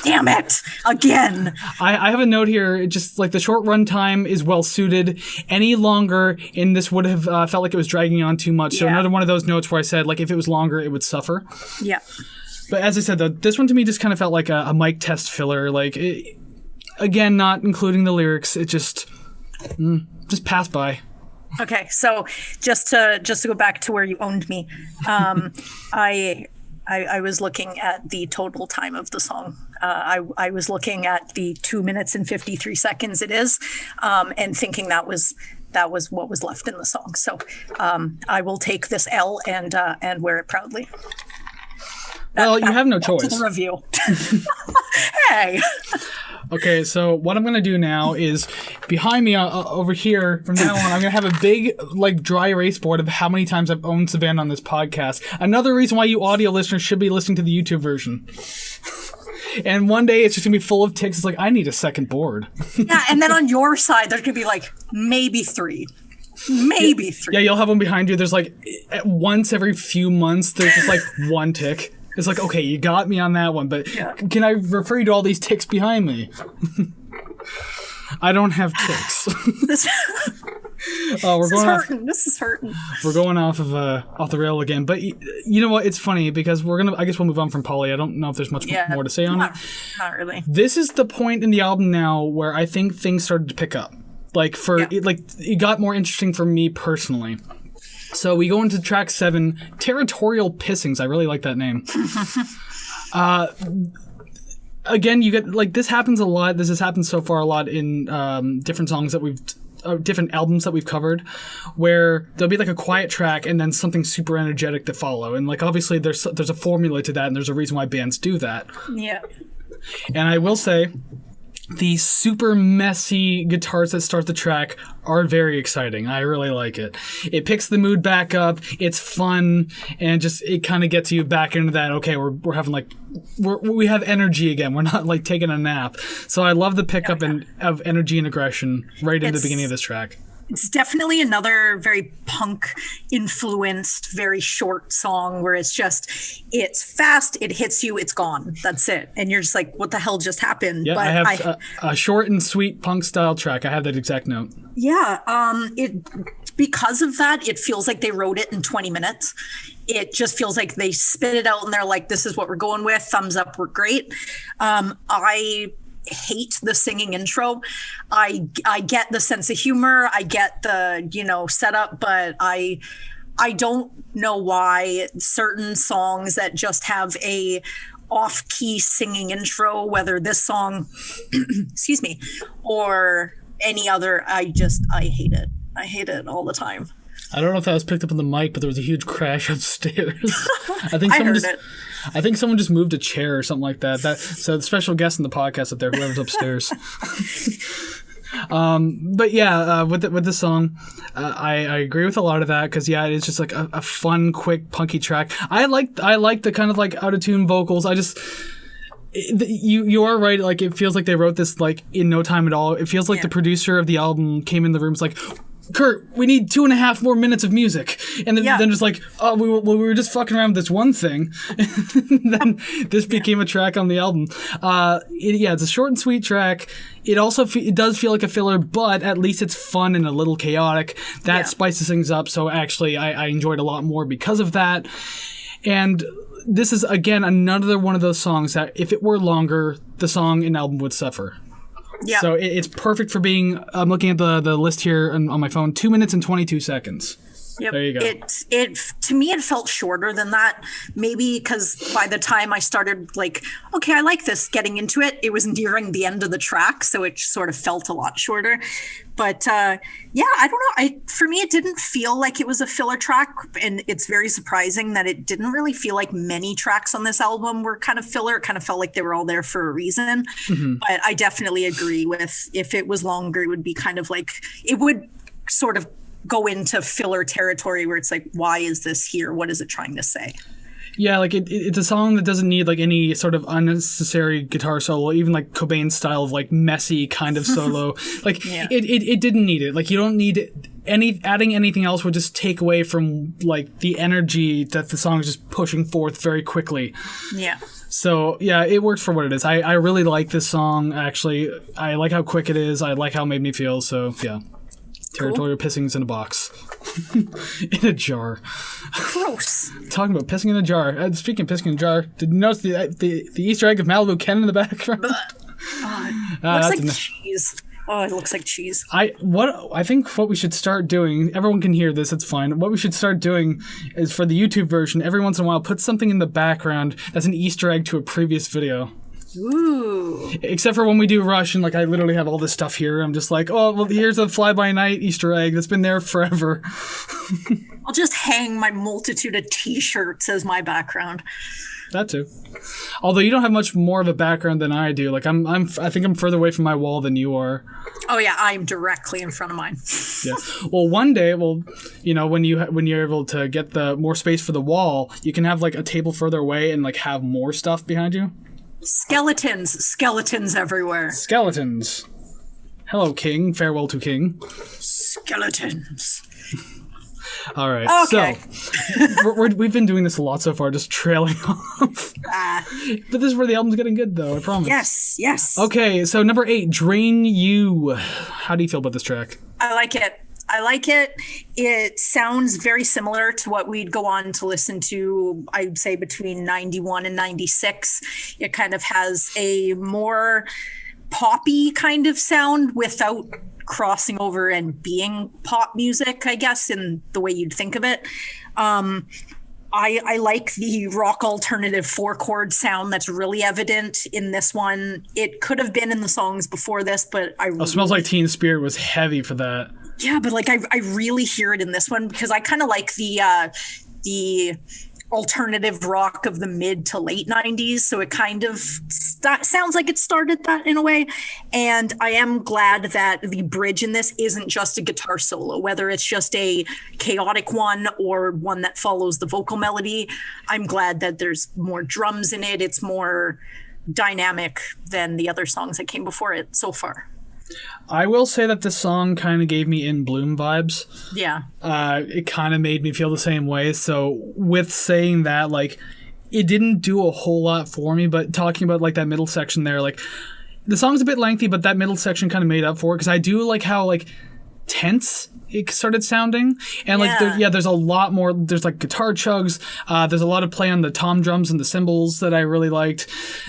Damn it. Again. I have a note here. Just like the short run time is well suited. Any longer in this would have felt like it was dragging on too much. So another one of those notes where I said like if it was longer, it would suffer. Yeah. But as I said, though, this one to me just kind of felt like a mic test filler. Like, again, not including the lyrics. It just passed by. Okay, so just to go back to where you owned me, I I was looking at the total time of the song. I was looking at the 2 minutes and 53 seconds it is, and thinking that was what was left in the song. So I will take this L and wear it proudly. Well, you have no choice. To the review. Hey. Okay, so what I'm going to do now is behind me over here, from now on, I'm going to have a big, dry erase board of how many times I've owned Savannah on this podcast. Another reason why you audio listeners should be listening to the YouTube version. And one day it's just going to be full of ticks. It's like, I need a second board. Yeah, and then on your side, there's going to be maybe 3. Maybe 3. Yeah, you'll have one behind you. There's once every few months, there's just one tick. It's like, okay, you got me on that one, but can I refer you to all these ticks behind me? I don't have ticks. This is hurting. We're going off the rail again, but you know what? It's funny because I guess we'll move on from Polly. I don't know if there's much more to say on it. Not really. This is the point in the album now where I think things started to pick up. It got more interesting for me personally. So we go into track 7, Territorial Pissings. I really like that name. Again, you get this happens a lot. This has happened so far a lot in different songs that different albums that we've covered, where there'll be a quiet track and then something super energetic to follow. And obviously there's a formula to that, and there's a reason why bands do that. Yeah. And I will say, the super messy guitars that start the track are very exciting. I really like it. It picks the mood back up. It's fun, and just it kind of gets you back into that. Okay, we're having we have energy again. We're not taking a nap. So I love the pickup of energy and aggression right in the beginning of this track. It's definitely another very punk-influenced, very short song where it's fast, it hits you, it's gone. That's it. And you're just like, what the hell just happened? Yeah, but I have a short and sweet punk-style track. I have that exact note. Yeah, because of that, it feels like they wrote it in 20 minutes. It just feels like they spit it out and they're like, this is what we're going with. Thumbs up, we're great. I hate the singing intro. I get the sense of humor. I get the, setup, but I don't know why certain songs that just have a off-key singing intro, whether this song, excuse me, or any other, I hate it. I hate it all the time. I don't know if that was picked up on the mic, but there was a huge crash upstairs. I think someone just moved a chair or something like that. So the special guest in the podcast up there, whoever's upstairs. But yeah, with this song, I agree with a lot of that because it's just a fun, quick, punky track. I like the kind of out of tune vocals. You are right. It feels like they wrote this in no time at all. It feels like the producer of the album came in the room. It's Kurt, we need 2.5 more minutes of music. And then just we were just fucking around with this one thing. And then this became a track on the album. It's a short and sweet track. It also it does feel like a filler, but at least it's fun and a little chaotic. That spices things up. So actually, I enjoyed a lot more because of that. And this is, again, another one of those songs that if it were longer, the song and album would suffer. Yeah. So it's perfect for being, I'm looking at the list here on my phone, 2 minutes and 22 seconds. Yep. There you go. To me, it felt shorter than that. Maybe because by the time I started okay, I like this, getting into it, it was nearing the end of the track. So it sort of felt a lot shorter. But I don't know. For me, it didn't feel like it was a filler track. And it's very surprising that it didn't really feel like many tracks on this album were kind of filler. It kind of felt like they were all there for a reason. Mm-hmm. But I definitely agree with, if it was longer, it would be kind of it would sort of go into filler territory where it's why is this here? What is it trying to say? Yeah, it's a song that doesn't need any sort of unnecessary guitar solo, even Cobain's style of messy kind of solo. It didn't need it. You don't need adding anything else would just take away from the energy that the song is just pushing forth very quickly. Yeah. So yeah, it worked for what it is. I really like this song. Actually, I like how quick it is. I like how it made me feel. So yeah. Territorial pissings in a box. In a jar. Gross. Talking about pissing in a jar. Speaking of pissing in a jar, did you notice the Easter egg of Malibu Ken in the background? Looks like cheese. Oh, it looks like cheese. I think what we should start doing, everyone can hear this, it's fine. What we should start doing is for the YouTube version, every once in a while, put something in the background that's an Easter egg to a previous video. Ooh. Except for when we do Rush, and like I literally have all this stuff here. I'm just like, oh, well, here's a fly-by-night Easter egg that's been there forever. I'll just hang my multitude of T-shirts as my background. That too. Although you don't have much more of a background than I do. Like I think I'm further away from my wall than you are. Oh yeah, I'm directly in front of mine. Yeah. Well, one day, you know, when you're able to get the more space for the wall, you can have like a table further away and like have more stuff behind you. Skeletons everywhere. Skeletons. Hello, King. Farewell to King. Skeletons. All right. Okay. So we've been doing this a lot so far, just trailing off. But this is where the album's getting good, though. I promise. Yes. Okay. So number 8, Drain You. How do you feel about this track? I like it. It sounds very similar to what we'd go on to listen to, I'd say, between 91 and 96. It kind of has a more poppy kind of sound without crossing over and being pop music, I guess, in the way you'd think of it. I like the rock alternative 4-chord sound that's really evident in this one. It could have been in the songs before this, but Smells Like Teen Spirit was heavy for that. Yeah, but like I really hear it in this one because I kind of like the alternative rock of the mid to late 90s. So it kind of sounds like it started that in a way. And I am glad that the bridge in this isn't just a guitar solo, whether it's just a chaotic one or one that follows the vocal melody. I'm glad that there's more drums in it. It's more dynamic than the other songs that came before it so far. I will say that this song kind of gave me In Bloom vibes. Yeah. It kind of made me feel the same way. So with saying that, like, it didn't do a whole lot for me, but talking about like that middle section there, like the song's a bit lengthy, but that middle section kind of made up for it because I do like how like tense it started sounding, and like there's a lot more. There's like guitar chugs. There's a lot of play on the tom drums and the cymbals that I really liked.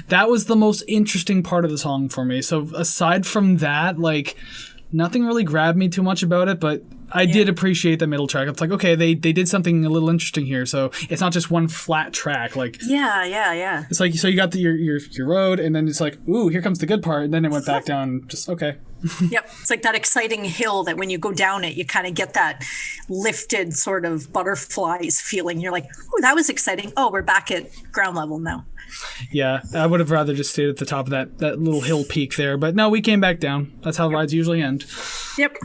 That was the most interesting part of the song for me. So aside from that, like nothing really grabbed me too much about it, but I did appreciate the middle track. It's like, okay, they did something a little interesting here. So it's not just one flat track. Like yeah. It's like, so you got your road, and then it's like, ooh, here comes the good part, and then it went back down. Just okay. Yep. It's like that exciting hill that when you go down it, you kind of get that lifted sort of butterflies feeling. You're like, oh, that was exciting. Oh, we're back at ground level now. Yeah, I would have rather just stayed at the top of that little hill peak there. But no, we came back down. That's how rides usually end. Yep.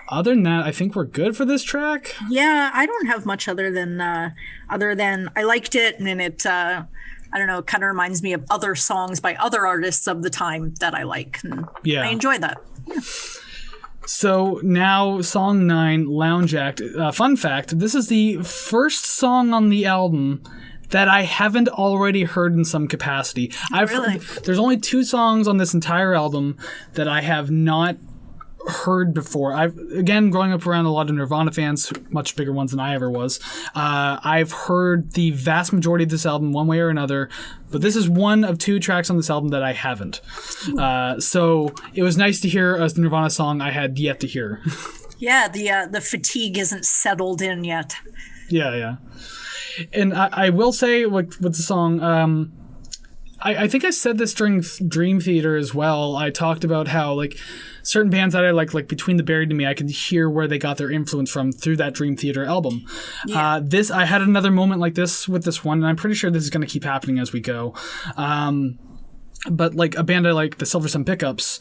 Other than that, I think we're good for this track. Yeah, I don't have much other than I liked it, and then it I don't know, it kind of reminds me of other songs by other artists of the time that I like. And I enjoy that. Yeah. So now song 9, Lounge Act. Fun fact, this is the first song on the album that I haven't already heard in some capacity. Really? There's only 2 songs on this entire album that I have not heard before. Again, growing up around a lot of Nirvana fans, much bigger ones than I ever was, I've heard the vast majority of this album one way or another, but this is one of 2 tracks on this album that I haven't. So it was nice to hear a Nirvana song I had yet to hear. Yeah, the fatigue isn't settled in yet. Yeah. And I will say, with the song, I think I said this during Dream Theater as well. I talked about how like certain bands that I like Between the Buried and Me, I could hear where they got their influence from through that Dream Theater album. Yeah. I had another moment like this with this one, and I'm pretty sure this is going to keep happening as we go. But like a band I like, the Silver Sun Pickups,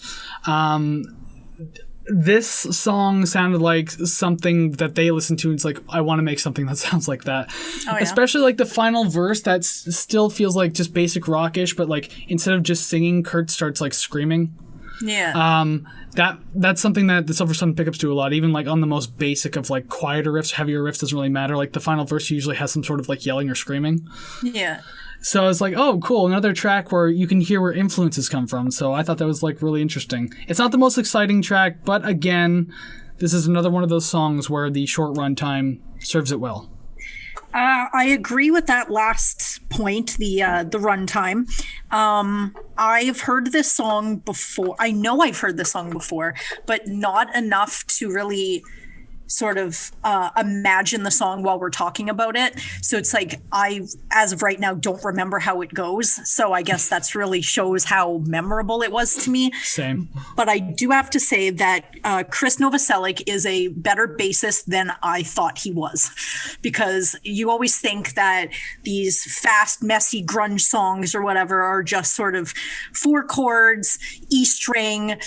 this song sounded like something that they listened to, and it's like, I want to make something that sounds like that. Oh, yeah. Especially like the final verse that still feels like just basic rockish, but like instead of just singing, Kurt starts like screaming. Yeah. That's something that the Silver Sun Pickups do a lot, even like on the most basic of like quieter riffs, heavier riffs doesn't really matter. Like the final verse usually has some sort of like yelling or screaming. Yeah. So I was like, oh, cool, another track where you can hear where influences come from. So I thought that was like really interesting. It's not the most exciting track, but again, this is another one of those songs where the short run time serves it well. I agree with that last point, the runtime. I've heard this song before. I know I've heard this song before, but not enough to really sort of imagine the song while we're talking about it. So it's like I, as of right now, don't remember how it goes. So I guess that's really shows how memorable it was to me. Same. But I do have to say that Kris Novoselic is a better bassist than I thought he was, because you always think that these fast, messy grunge songs or whatever are just sort of 4 chords, E string,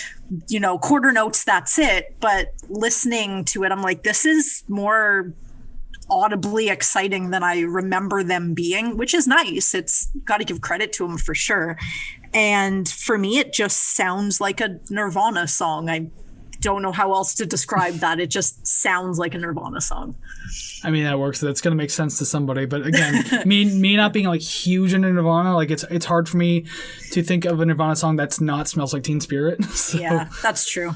quarter notes, that's it. But listening to it, I'm like, this is more audibly exciting than I remember them being, which is nice. It's got to give credit to them for sure. And for me, it just sounds like a Nirvana song. I don't know how else to describe that. It just sounds like a Nirvana song. I mean, that works. That's going to make sense to somebody. But again, me not being like huge into Nirvana, like it's hard for me to think of a Nirvana song that's not Smells Like Teen Spirit. So, yeah, that's true.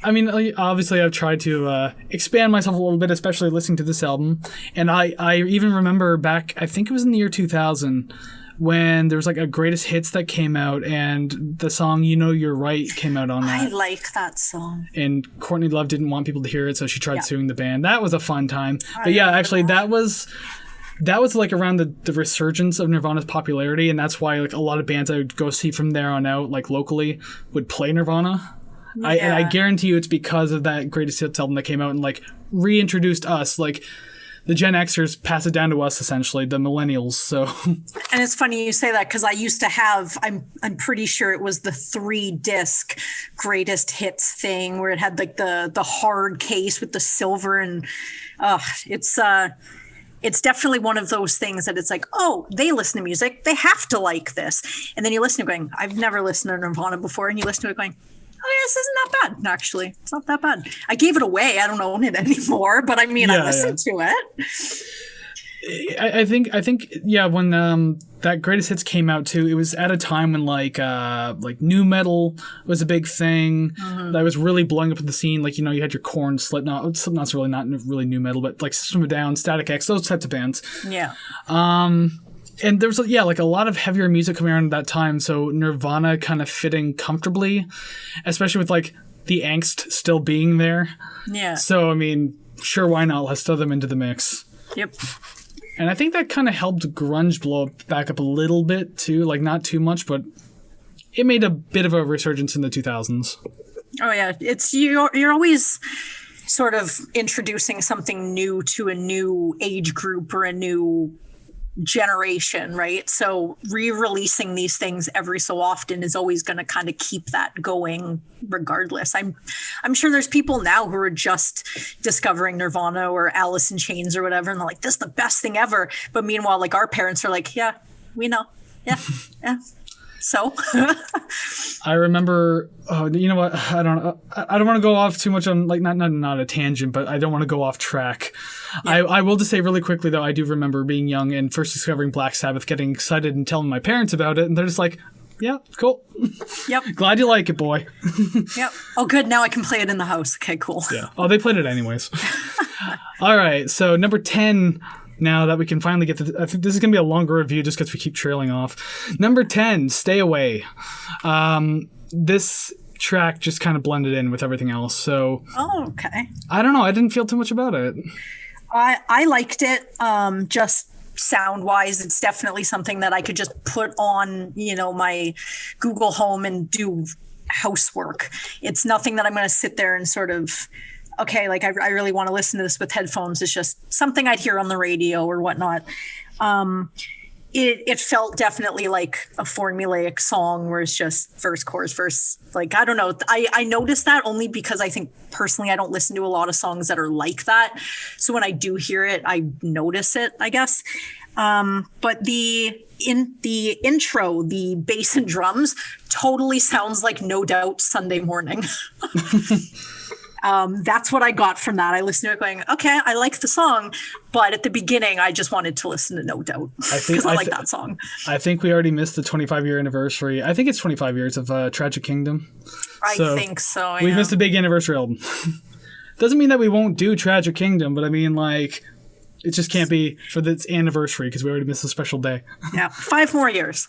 I mean, obviously I've tried to expand myself a little bit, especially listening to this album. And I even remember back, I think it was in the year 2000, when there was like a greatest hits that came out, and the song "You Know You're Right" came out on that. I like that song. And Courtney Love didn't want people to hear it, so she tried suing the band. That was a fun time. But yeah, actually that was like around the resurgence of Nirvana's popularity, and that's why like a lot of bands I would go see from there on out, like locally, would play Nirvana. Yeah. And I guarantee you it's because of that greatest hits album that came out and like reintroduced us, like the Gen Xers pass it down to us, essentially, the millennials. So, and it's funny you say that, because I used to have, I'm pretty sure it was the 3-disc greatest hits thing, where it had like the hard case with the silver, and it's definitely one of those things that it's like, oh, they listen to music, they have to like this. And then you listen to it going, I've never listened to Nirvana before, and you listen to it going, oh, yeah, this isn't that bad, actually. It's not that bad. I gave it away. I don't own it anymore, but I mean, I listened to it. I think, when that greatest hits came out too, it was at a time when like nu metal was a big thing that was really blowing up in the scene. Like, you had your Korn, Slipknot's really not really nu metal, but like System of a Down, Static X, those types of bands. Yeah. And there was, like a lot of heavier music coming around at that time, so Nirvana kind of fitting comfortably, especially with like the angst still being there. Yeah. So, I mean, sure, why not? Let's throw them into the mix. Yep. And I think that kind of helped grunge blow back up a little bit too, like not too much, but it made a bit of a resurgence in the 2000s. Oh yeah, it's you're always sort of introducing something new to a new age group or a new generation, right? So re-releasing these things every so often is always going to kind of keep that going regardless. I'm sure there's people now who are just discovering Nirvana or Alice in Chains or whatever, and they're like, this is the best thing ever. But meanwhile, like our parents are like, yeah, we know. Yeah. Yeah. So I remember, you know what? I don't want to go off too much on like not a tangent, but I don't want to go off track. Yeah. I will just say really quickly though, I do remember being young and first discovering Black Sabbath, getting excited and telling my parents about it, and they're just like, yeah, cool. Yep. Glad you like it, boy. Yep. Oh, good. Now I can play it in the house. Okay, cool. Yeah. Oh, they played it anyways. All right. So number 10. Now that we can finally get to I think this is going to be a longer review just because we keep trailing off. Number 10, Stay Away. This track just kind of blended in with everything else. So, okay. I don't know. I didn't feel too much about it. I liked it. Just sound-wise, it's definitely something that I could just put on, my Google Home and do housework. It's nothing that I'm going to sit there and sort of... okay, like I really want to listen to this with headphones. It's just something I'd hear on the radio or whatnot. It felt definitely like a formulaic song where it's just verse, chorus, verse. Like, I don't know. I noticed that only because I think personally I don't listen to a lot of songs that are like that. So when I do hear it, I notice it, I guess. But in the intro, the bass and drums totally sounds like No Doubt Sunday Morning. That's what I got from that. I listened to it going, okay, I like the song, but at the beginning, I just wanted to listen to No Doubt because I like that song. I think we already missed the 25-year anniversary. I think it's 25 years of Tragic Kingdom. I think so, yeah. We missed a big anniversary album. Doesn't mean that we won't do Tragic Kingdom, but I mean, like, it just can't be for this anniversary because we already missed a special day. Yeah, 5 more years.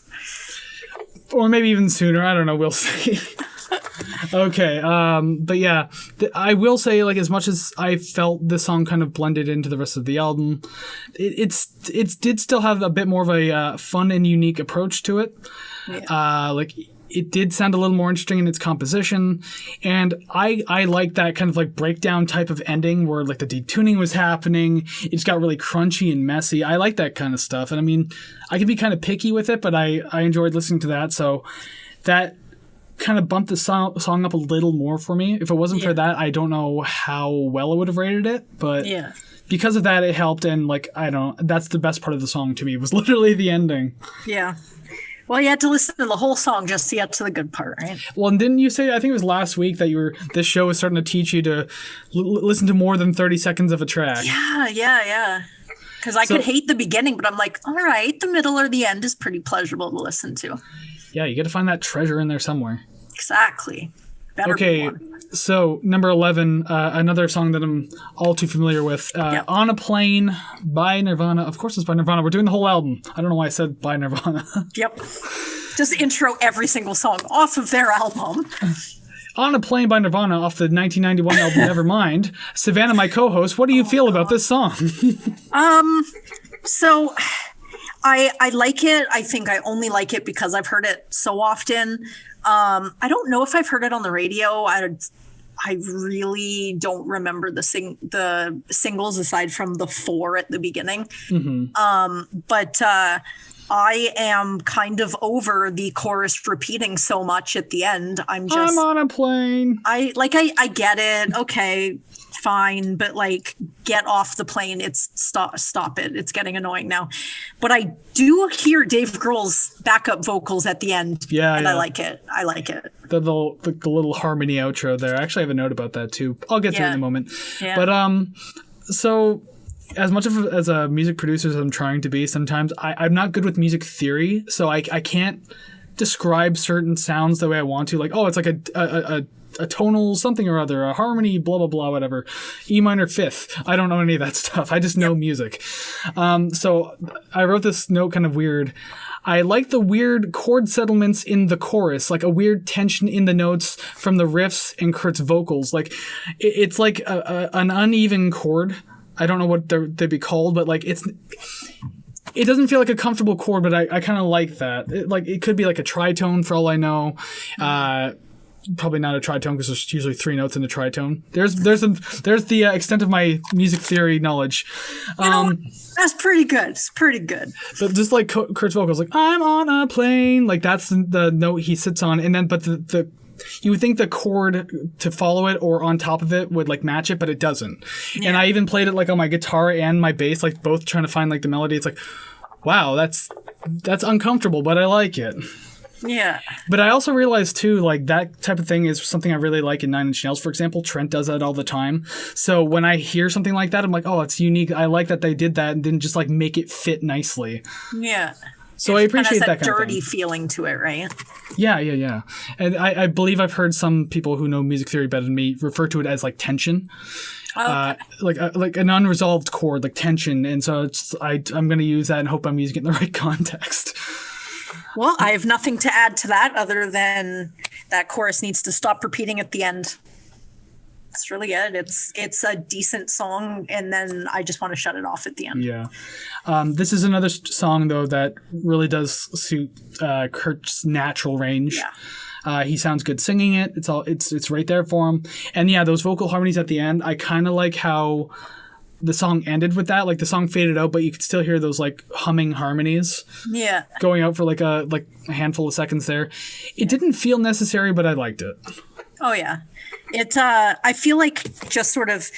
Or maybe even sooner. I don't know. We'll see. Okay. But yeah, I will say, like, as much as I felt this song kind of blended into the rest of the album, it did still have a bit more of a fun and unique approach to it. Yeah. Like, it did sound a little more interesting in its composition, and I like that kind of like breakdown type of ending where like the detuning was happening. It just got really crunchy and messy. I like that kind of stuff, and I mean, I can be kind of picky with it, but I enjoyed listening to that. So that kind of bumped the song up a little more for me. If it wasn't for that, I don't know how well I would have rated it, but because of that, it helped. And like, I don't know, that's the best part of the song to me, was literally the ending. Yeah. Well, you had to listen to the whole song just to get to the good part, right? Well, and didn't you say, I think it was last week, that this show was starting to teach you to listen to more than 30 seconds of a track? Yeah. Because I could hate the beginning, but I'm like, all right, the middle or the end is pretty pleasurable to listen to. Yeah, you got to find that treasure in there somewhere. Exactly. Better be one. So number 11, another song that I'm all too familiar with, On a Plane by Nirvana. Of course it's by Nirvana. We're doing the whole album. I don't know why I said by Nirvana. Yep. Just intro every single song off of their album. On a Plane by Nirvana off the 1991 album Nevermind. Savannah, my co-host, what do you feel about this song? So I like it. I think I only like it because I've heard it so often. I don't know if I've heard it on the radio. I really don't remember the singles aside from the 4 at the beginning. Mm-hmm. But I am kind of over the chorus repeating so much at the end. I'm on a plane. I get it. Okay, fine, but like, get off the plane. It's stop it. It's getting annoying now. But I do hear Dave Grohl's backup vocals at the end. Yeah, and I like it. The little harmony outro there. I actually have a note about that too. I'll get to it in a moment. Yeah. But so as much as a music producer as I'm trying to be, sometimes I'm not good with music theory, so I can't describe certain sounds the way I want to. Like, oh, it's like a tonal something or other, a harmony, blah, blah, blah, whatever. E minor fifth. I don't know any of that stuff. I just know music. So I wrote this note kind of weird. I like the weird chord settlements in the chorus, like a weird tension in the notes from the riffs and Kurt's vocals. Like, it's like an uneven chord. I don't know what they'd be called, but like it doesn't feel like a comfortable chord, but I kind of like that. It could be like a tritone for all I know. Probably not a tritone because there's usually 3 notes in a tritone. There's the extent of my music theory knowledge. That's pretty good. It's pretty good. But just like Kurt's vocals, like I'm on a plane, like that's the note he sits on, and then but the you would think the chord to follow it or on top of it would like match it, but it doesn't. Yeah. And I even played it like on my guitar and my bass, like both trying to find like the melody. It's like, wow, that's uncomfortable, but I like it. Yeah. But I also realized too, like that type of thing is something I really like in Nine Inch Nails, for example. Trent does that all the time. So when I hear something like that, I'm like, oh, it's unique. I like that they did that and didn't just like make it fit nicely. Yeah. So I appreciate that kind of thing. Dirty feeling to it, right? Yeah. And I believe I've heard some people who know music theory better than me refer to it as like tension. Oh, okay. Like an unresolved chord, like tension. And so I'm going to use that and hope I'm using it in the right context. Well, I have nothing to add to that other than that chorus needs to stop repeating at the end. That's really it. It's a decent song, and then I just want to shut it off at the end. Yeah. This is another song, though, that really does suit Kurt's natural range. Yeah. He sounds good singing it. It's right there for him. And yeah, those vocal harmonies at the end, I kind of like how the song ended with that. Like the song faded out, but you could still hear those like humming harmonies. Yeah. Going out for like a handful of seconds there. It didn't feel necessary, but I liked it. Oh yeah. I feel like just sort of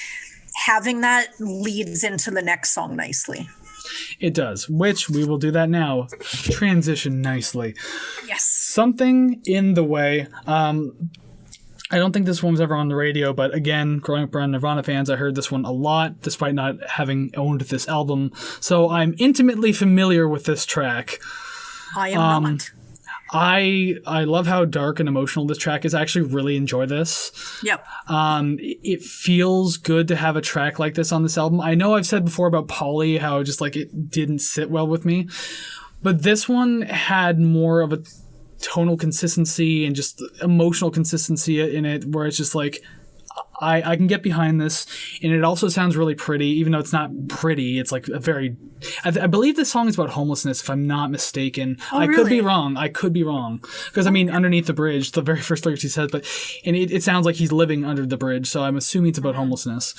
having that leads into the next song nicely. It does, which we will do that now. Transition nicely. Yes. Something in the Way. I don't think this one was ever on the radio, but again, growing up around Nirvana fans, I heard this one a lot, despite not having owned this album. So I'm intimately familiar with this track. I am not. I love how dark and emotional this track is. I actually really enjoy this. Yep. It feels good to have a track like this on this album. I know I've said before about Polly, how just like it didn't sit well with me. But this one had more of a tonal consistency and just emotional consistency in it, where it's just like, I can get behind this, and it also sounds really pretty, even though it's not pretty. It's like a very, I believe this song is about homelessness, if I'm not mistaken. I really? could be wrong. Because I mean, underneath the bridge, the very first lyrics he says, but and it sounds like he's living under the bridge, so I'm assuming it's about homelessness.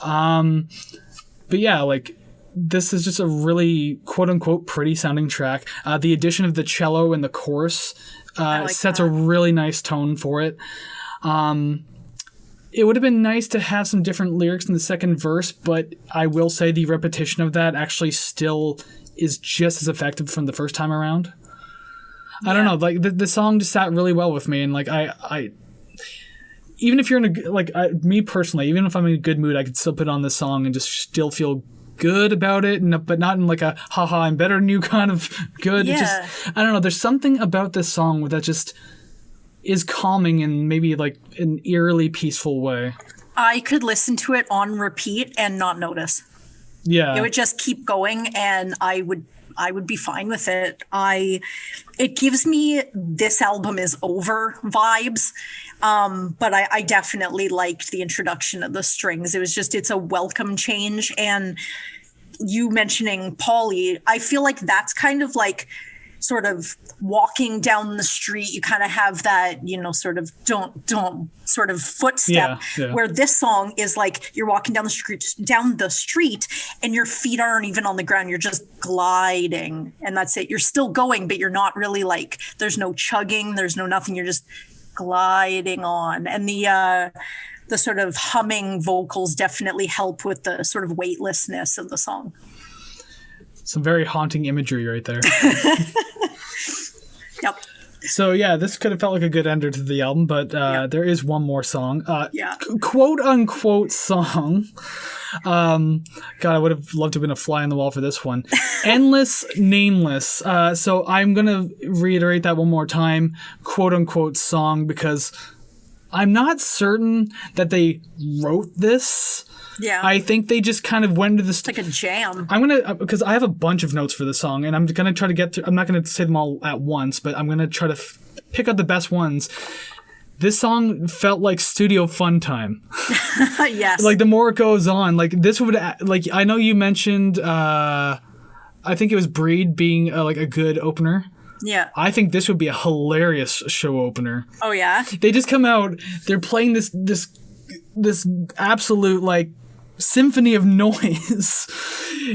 But yeah, like, this is just a really quote unquote pretty sounding track. The addition of the cello in the chorus sets a really nice tone for it. It would have been nice to have some different lyrics in the second verse, but I will say the repetition of that actually still is just as effective from the first time around. I don't know, like the song just sat really well with me, and like I even if you're in me personally, even if I'm in a good mood, I could still put on this song and just still feel good about it, but not in like a haha I'm better than you kind of good. Yeah. It just, I don't know, there's something about this song that just is calming in maybe like an eerily peaceful way. I could listen to it on repeat and not notice. Yeah. It would just keep going, and I would be fine with it. It gives me "this album is over" vibes. But I definitely liked the introduction of the strings. It's a welcome change. And you mentioning Polly, I feel like that's kind of like sort of walking down the street. You kind of have that, sort of don't sort of footstep, where this song is like you're walking down the street and your feet aren't even on the ground. You're just gliding, and that's it. You're still going, but you're not really like, there's no chugging, there's no nothing. You're just gliding on. And the sort of humming vocals definitely help with the sort of weightlessness of the song. Some very haunting imagery right there. Yep. So yeah, this could have felt like a good ender to the album, but there is one more song. Quote unquote song. God, I would have loved to have been a fly on the wall for this one. Endless, Nameless. So I'm going to reiterate that one more time. Quote unquote song, because I'm not certain that they wrote this. Yeah. I think they just kind of went to this. It's like a jam. I'm going to, because I have a bunch of notes for this song, and I'm going to try to get through, I'm not going to say them all at once, but I'm going to try to pick out the best ones. This song felt like studio fun time. Yes. Like, the more it goes on, like, this would, like, I know you mentioned, I think it was Breed being like a good opener. Yeah. I think this would be a hilarious show opener. Oh, yeah? They just come out, they're playing this absolute, like, symphony of noise.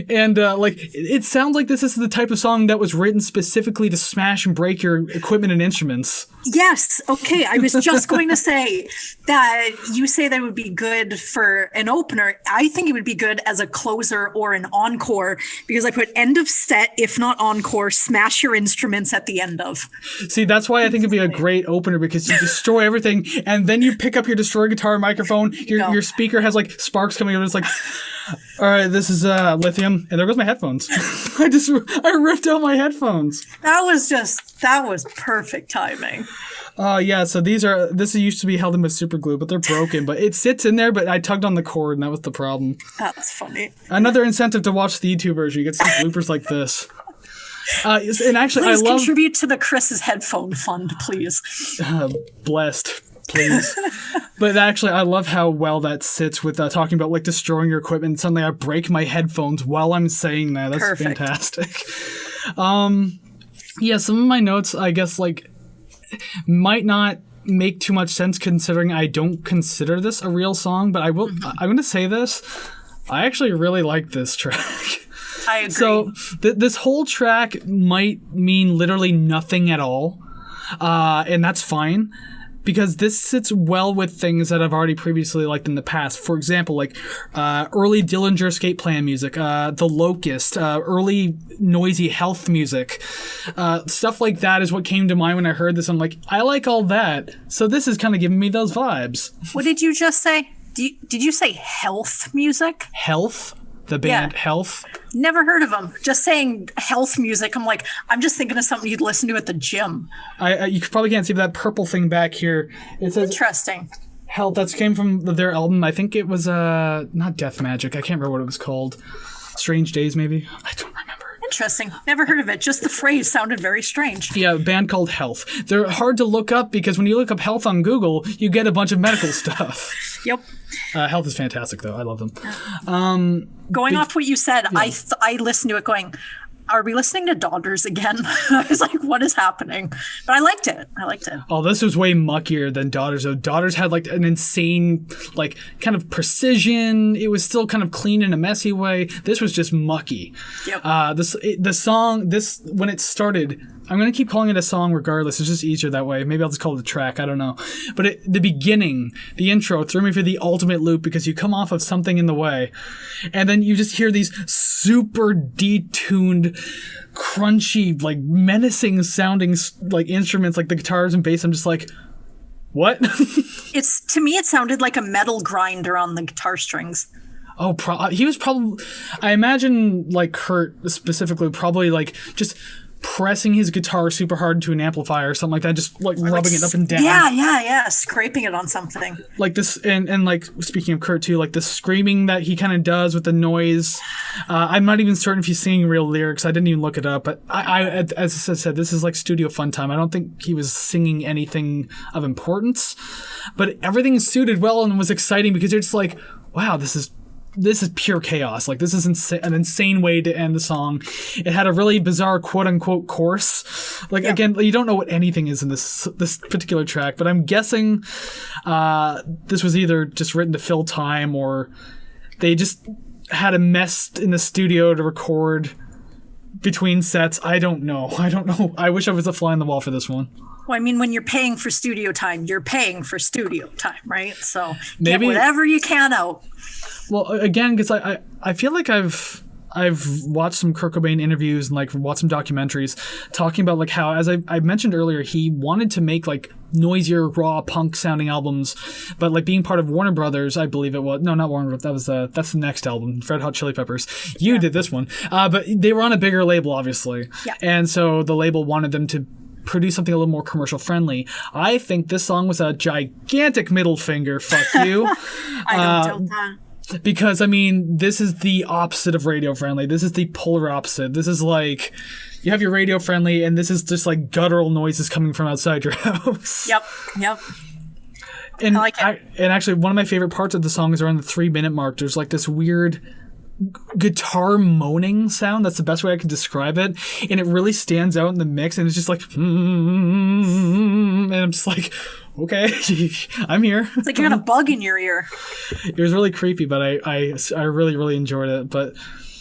And like, it sounds like this is the type of song that was written specifically to smash and break your equipment and instruments. Yes. Okay. I was just going to say that you say that would be good for an opener. I think it would be good as a closer or an encore, because I put end of set, if not encore, smash your instruments at the end of. See, that's why I think it'd be a great opener, because you destroy everything and then you pick up your destroy guitar microphone. Your speaker has like sparks coming out. It's like, all right, this is lithium, and there goes my headphones. I ripped out my headphones. That was perfect timing. Yeah, so this used to be held in with super glue, but they're broken. But it sits in there, but I tugged on the cord, and that was the problem. That's funny. Another incentive to watch the YouTube version. You get some bloopers like this. And actually, please I love contribute to the Chris's headphone fund, please. Blessed. Please. But actually, I love how well that sits with talking about like destroying your equipment. And suddenly I break my headphones while I'm saying that. That's perfect. Fantastic. Yeah, some of my notes, I guess, like, might not make too much sense considering I don't consider this a real song, but I'm going to say this. I actually really like this track. I agree. So this whole track might mean literally nothing at all, and that's fine. Because this sits well with things that I've already previously liked in the past. For example, like early Dillinger escape plan music, The Locust, early noisy health music. Stuff like that is what came to mind when I heard this. I'm like, I like all that. So this is kind of giving me those vibes. What did you just say? Did you say health music? Health? The band Health? Never heard of them. Just saying health music. I'm just thinking of something you'd listen to at the gym. You probably can't see that purple thing back here. It says interesting. Health. That came from their album. I think it was not Death Magic. I can't remember what it was called. Strange Days, maybe. I don't remember. Interesting. Never heard of it. Just the phrase sounded very strange. Yeah, a band called Health. They're hard to look up because when you look up Health on Google, you get a bunch of medical stuff. Yep. Health is fantastic, though. I love them. Going off what you said, yeah. I listened to it going, are we listening to Daughters again? I was like, what is happening? But I liked it. Oh, this was way muckier than Daughters. So Daughters had like an insane, like kind of precision. It was still kind of clean in a messy way. This was just mucky. Yep. The song, when it started, I'm going to keep calling it a song regardless. It's just easier that way. Maybe I'll just call it a track. I don't know. But the beginning, the intro, threw me for the ultimate loop because you come off of Something in the Way. And then you just hear these super detuned, crunchy, like menacing sounding like instruments, like the guitars and bass. I'm just like, what? To me, it sounded like a metal grinder on the guitar strings. Oh, he was probably, I imagine like Kurt specifically, probably like just pressing his guitar super hard into an amplifier or something like that, just like rubbing it up and down. Yeah, scraping it on something. Like this, and like speaking of Kurt too, like the screaming that he kind of does with the noise. I'm not even certain if he's singing real lyrics. I didn't even look it up, but as I said, this is like studio fun time. I don't think he was singing anything of importance, but everything suited well and was exciting because you're just like, wow, this is pure chaos. Like, this is an insane way to end the song. It had a really bizarre quote-unquote chorus. Like, again, you don't know what anything is in this particular track, but I'm guessing this was either just written to fill time or they just had a mess in the studio to record between sets. I don't know. I wish I was a fly on the wall for this one. Well, I mean, when you're paying for studio time, you're paying for studio time, right? So maybe get whatever you can out. Well, again, because I feel like I've watched some Kurt Cobain interviews and like watched some documentaries talking about like how, as I mentioned earlier, he wanted to make like noisier, raw punk sounding albums, but like being part of Warner Brothers, I believe it was. No, not Warner Brothers. That's the next album, Red Hot Chili Peppers. You did this one, but they were on a bigger label, obviously, and so the label wanted them to produce something a little more commercial friendly. I think this song was a gigantic middle finger. Fuck you. I don't doubt that. Because, I mean, this is the opposite of radio friendly. This is the polar opposite. This is like, you have your radio friendly, and this is just like guttural noises coming from outside your house. Yep. And I like it. And actually, one of my favorite parts of the song is around the 3-minute mark. There's like this weird guitar moaning sound. That's the best way I can describe it. And it really stands out in the mix, and it's just like, and I'm just like, okay, I'm here. It's like you got a bug in your ear. It was really creepy, but I really, really enjoyed it. But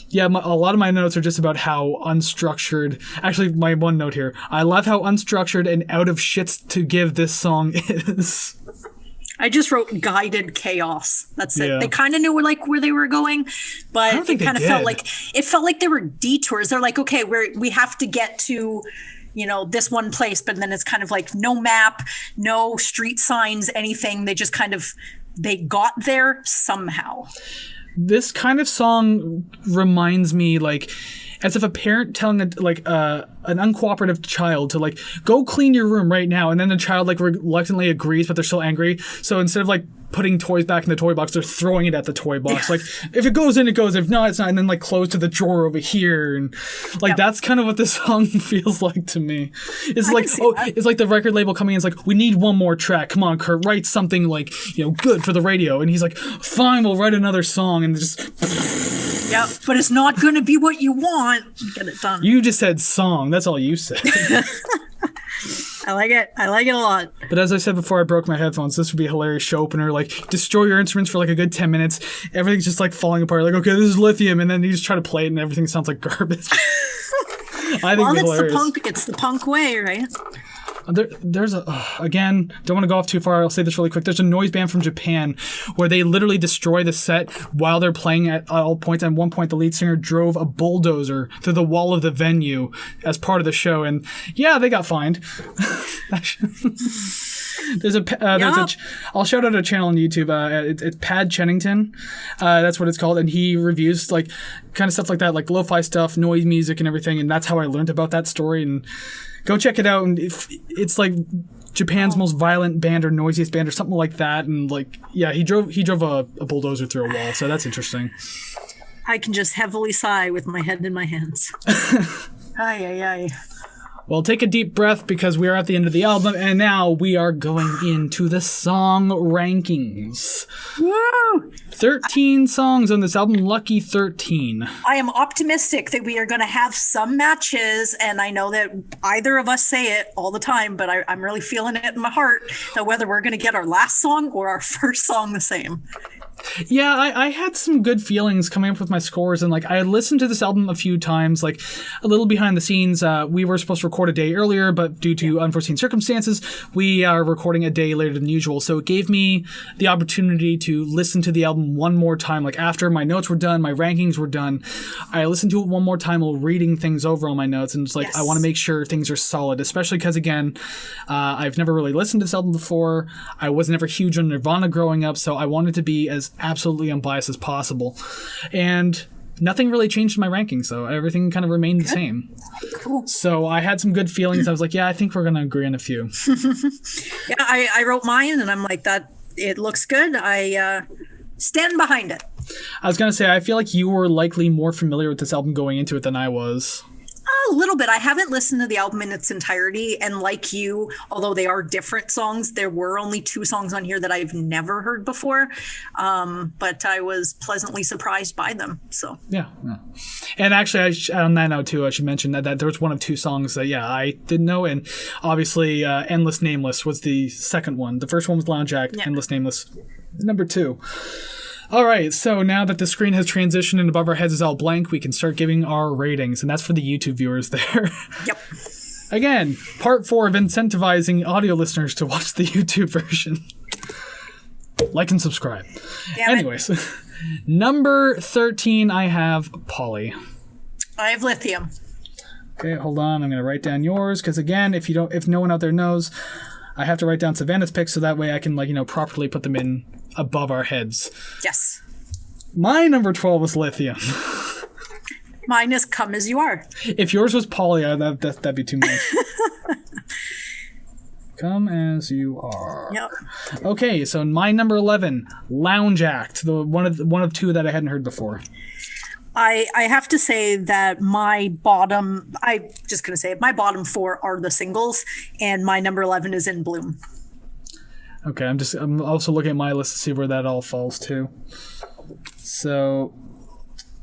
yeah, a lot of my notes are just about how unstructured. Actually, my one note here: I love how unstructured and out of shits to give this song is. I just wrote guided chaos. That's it. Yeah. They kind of knew like where they were going, but it kind of felt like they were detours. They're like, okay, we have to get to, this one place, but then it's kind of like no map, no street signs, anything. They just they got there somehow. This kind of song reminds me like as if a parent telling an uncooperative child to like go clean your room right now, and then the child like reluctantly agrees, but they're still angry. So instead of like putting toys back in the toy box, they're throwing it at the toy box. Like, if it goes in, it goes. If not, it's not. And then like close to the drawer over here, and like that's kind of what this song feels like to me. It's like it's like the record label coming in. It's like, we need one more track. Come on, Kurt, write something like good for the radio. And he's like, fine, we'll write another song, and just. Yeah, but it's not going to be what you want. Get it done. You just said song. That's all you said. I like it. I like it a lot. But as I said before I broke my headphones, this would be a hilarious show opener. Like, destroy your instruments for like a good 10 minutes. Everything's just like falling apart. Like, okay, this is lithium. And then you just try to play it and everything sounds like garbage. I think it's hilarious. It's the punk way, right? There's again, don't want to go off too far. I'll say this really quick. There's a noise band from Japan where they literally destroy the set while they're playing at all points. At one point, the lead singer drove a bulldozer through the wall of the venue as part of the show, and they got fined. I'll shout out a channel on YouTube. It's Pad Chennington. That's what it's called, and he reviews like kind of stuff like that, like lo-fi stuff, noise music, and everything. And that's how I learned about that story. And go check it out. And if it's like Japan's most violent band or noisiest band or something like that. And like, yeah, he drove a bulldozer through a wall. So that's interesting. I can just heavily sigh with my head in my hands. Ay, ay, ay. Well, take a deep breath because we are at the end of the album, and now we are going into the song rankings. Woo! 13 songs on this album, lucky 13. I am optimistic that we are going to have some matches, and I know that either of us say it all the time, but I'm really feeling it in my heart that whether we're going to get our last song or our first song the same. Yeah, I had some good feelings coming up with my scores, and like I listened to this album a few times, like a little behind the scenes. We were supposed to record a day earlier, but due to unforeseen circumstances, we are recording a day later than usual. So it gave me the opportunity to listen to the album one more time. Like after my notes were done, my rankings were done, I listened to it one more time while reading things over on my notes, and it's like, yes. I want to make sure things are solid, especially because again, I've never really listened to this album before. I was never huge on Nirvana growing up, so I wanted to be as absolutely unbiased as possible, and nothing really changed in my rankings, though. Everything kind of remained the same. Cool. So I had some good feelings. I was like, yeah, I think we're gonna agree on a few. Yeah, I wrote mine, and I'm like, that it looks good. I stand behind it. I was gonna say, I feel like you were likely more familiar with this album going into it than I was. A little bit. I haven't listened to the album in its entirety, and like you, although they are different songs, there were only 2 songs on here that I've never heard before, but I was pleasantly surprised by them. So yeah. And actually, on that note too, I should mention that there was one of 2 songs that I didn't know, and obviously Endless Nameless was the second one. The first one was Lounge Act. Yeah. Endless Nameless number 2. All right, so now that the screen has transitioned and above our heads is all blank, we can start giving our ratings, and that's for the YouTube viewers there. Yep. Again, part 4 of incentivizing audio listeners to watch the YouTube version. Like and subscribe. Anyways, number 13, I have Polly. I have Lithium. Okay, hold on. I'm going to write down yours, because again, if no one out there knows, I have to write down Savannah's picks so that way I can properly put them in above our heads. Yes. My number 12 was Lithium. Mine is Come As You Are. If yours was Polly, that'd be too much. Come As You Are. Yep. Okay, so my number 11, Lounge Act, the one of 2 that I hadn't heard before. I have to say that my bottom 4 are the singles, and my number 11 is In Bloom. Okay, I'm also looking at my list to see where that all falls to. So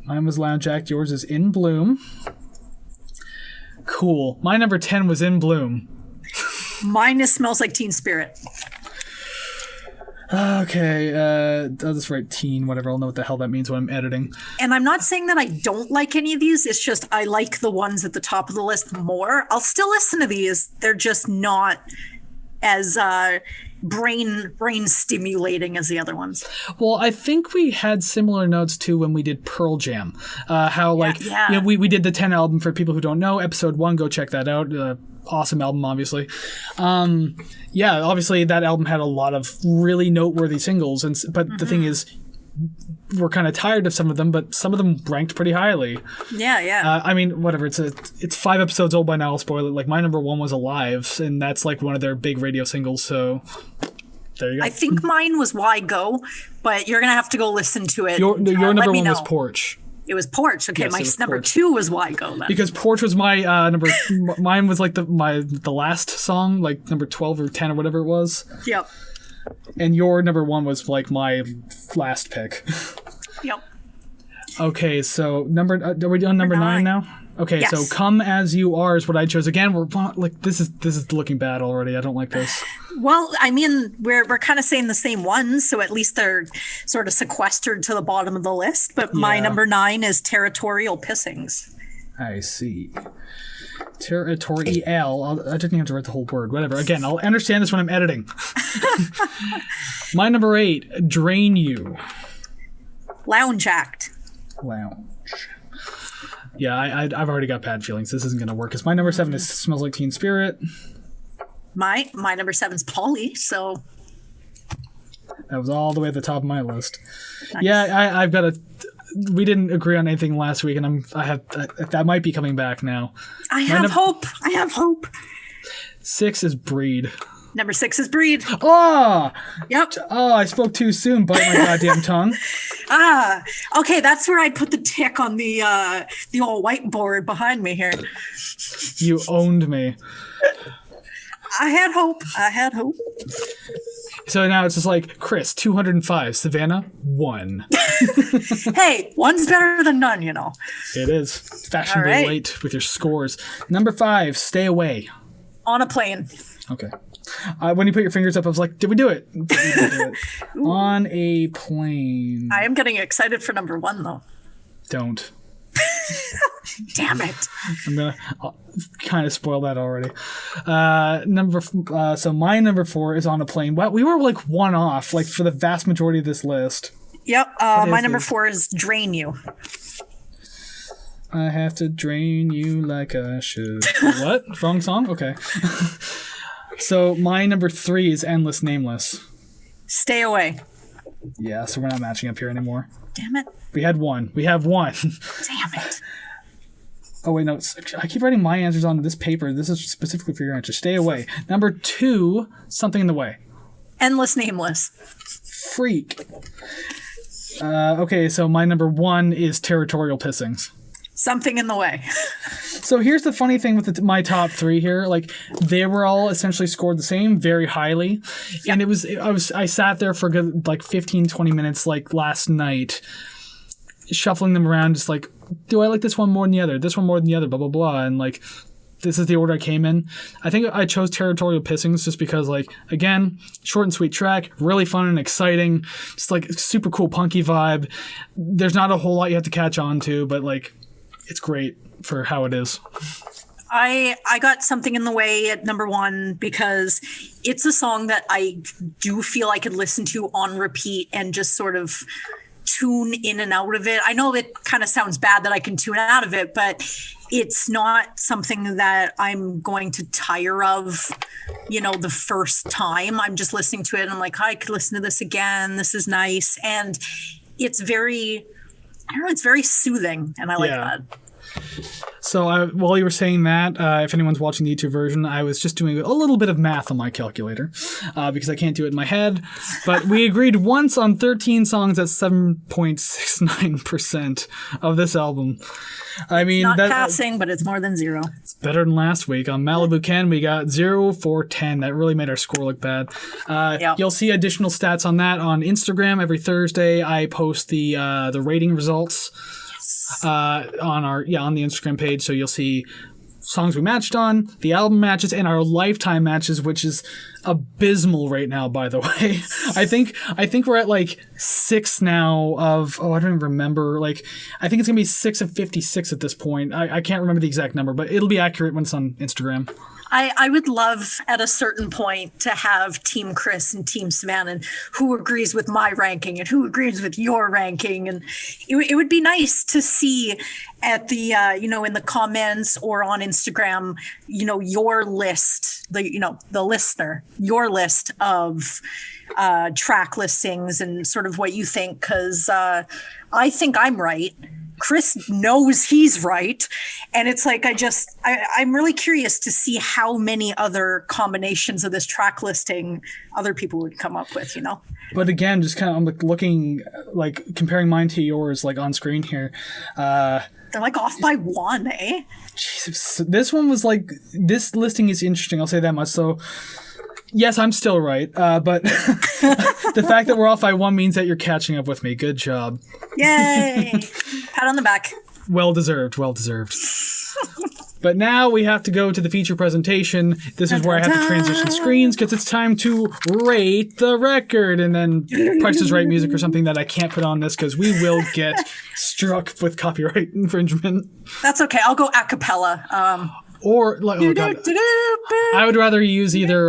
mine was Lounge Act, yours is In Bloom. Cool. My number 10 was In Bloom. Mine is Smells Like Teen Spirit. Okay, I'll just write teen, whatever. I'll know what the hell that means when I'm editing. And I'm not saying that I don't like any of these. It's just I like the ones at the top of the list more. I'll still listen to these. They're just not as brain stimulating as the other ones. Well, I think we had similar notes too when we did Pearl Jam. We did the 10 album. For people who don't know, episode 1, go check that out. Awesome album, obviously. Obviously that album had a lot of really noteworthy singles, but the thing is, we're kind of tired of some of them, but some of them ranked pretty highly. Yeah. Whatever. It's 5 episodes old by now. I'll spoil it. Like my number 1 was Alive, and that's like one of their big radio singles. So there you go. I think mine was Why Go, but you're gonna have to go listen to it. Your number 1 was Porch. It was Porch. Okay, yes, my number Porch. 2 was Why Go then. Because Porch was my number. Mine was like the last song, like number 12 or 10 or whatever it was. Yep. And your number 1 was like my last pick. Yep. Okay, so are we on number 9 now? Okay, yes. So Come As You Are is what I chose. Again, we're like this is looking bad already. I don't like this. Well, we're kind of saying the same ones, so at least they're sort of sequestered to the bottom of the list. But my number 9 is Territorial Pissings. I see. Territorial. I didn't have to write the whole word. Whatever. Again, I'll understand this when I'm editing. My number 8, Drain You. Lounge Act. Lounge. Yeah, I've already got bad feelings. This isn't going to work. Because my number 7 is Smells Like Teen Spirit. My number 7's Polly, so... That was all the way at the top of my list. Nice. Yeah, I've got a... We didn't agree on anything last week, and that might be coming back now. I have hope. 6 is Breed. Number 6 is Breed. Oh! Yep. Oh, I spoke too soon. Bite my goddamn tongue. Okay, that's where I'd put the tick on the old whiteboard behind me here. You owned me. I had hope. So now it's just like, Kris, 205. Savannah, 1. Hey, one's better than none, you know. It is. Fashionably late with your scores. Number 5, Stay Away. On a Plane. Okay. When you put your fingers up, I was like, did we do it? Did we do it? On a Plane. I am getting excited for number 1, though. Don't. Damn it. I'm going to kind of spoil that already. So my number 4 is On a Plane. Wow, we were like one off, like for the vast majority of this list. Yep. My number 4 is Drain You. I have to drain you like I should. What? Wrong song? Okay. So my number 3 is Endless Nameless. Stay Away. Yeah, so we're not matching up here anymore. Damn it. We have one. Damn it. Oh, wait, no. I keep writing my answers on this paper. This is specifically for your answer. Stay Away. Number 2, Something in the Way. Endless Nameless. Freak. Okay, so my number 1 is Territorial Pissings. Something in the Way. So here's the funny thing with my top 3 here. Like, they were all essentially scored the same, very highly. Yep. And I sat there for a good, like, 15, 20 minutes, like, last night, shuffling them around, just like, do I like this one more than the other? This one more than the other, blah, blah, blah. And, like, this is the order I came in. I think I chose Territorial Pissings just because, like, again, short and sweet track, really fun and exciting, just, like, super cool punky vibe. There's not a whole lot you have to catch on to, but, like, it's great for how it is. I got Something in the Way at number 1 because it's a song that I do feel I could listen to on repeat and just sort of tune in and out of it. I know it kind of sounds bad that I can tune out of it, but it's not something that I'm going to tire of, you know, the first time. I'm just listening to it and I'm like, I could listen to this again. This is nice. And it's very, I don't know, it's very soothing, and I like that. So while you were saying that, if anyone's watching the YouTube version, I was just doing a little bit of math on my calculator because I can't do it in my head. But we agreed once on 13 songs at 7.69% of this album. I mean, not passing, but it's more than 0. It's better than last week. On Malibu Ken, we got 0 for 10. That really made our score look bad. Yep. You'll see additional stats on that on Instagram. Every Thursday, I post the rating results. On the Instagram page, so you'll see songs we matched on, the album matches, and our lifetime matches, which is abysmal right now, by the way. I think we're at like 6 now of I don't even remember, like I think it's gonna be 6 of 56 at this point. I can't remember the exact number, but it'll be accurate when it's on Instagram. I would love at a certain point to have Team Kris and Team Savannah, and who agrees with my ranking and who agrees with your ranking. And it would be nice to see at the, in the comments or on Instagram, your list, the listener, your list of track listings and sort of what you think. 'Cause I think I'm right. Kris knows he's right. And it's like, I'm really curious to see how many other combinations of this track listing other people would come up with, But again, just kind of, I'm like looking, like comparing mine to yours, like on screen here. They're like off by 1, eh? Jesus. This one was like, this listing is interesting. I'll say that much. So yes, I'm still right. But the fact that we're off by 1 means that you're catching up with me. Good job. Yay. Pat on the back. Well deserved. But now we have to go to the feature presentation. This is where I have to transition screens because it's time to rate the record. And then Price is Right music or something that I can't put on this because we will get struck with copyright infringement. That's okay. I'll go a cappella. Or, like, oh God. I would rather use either,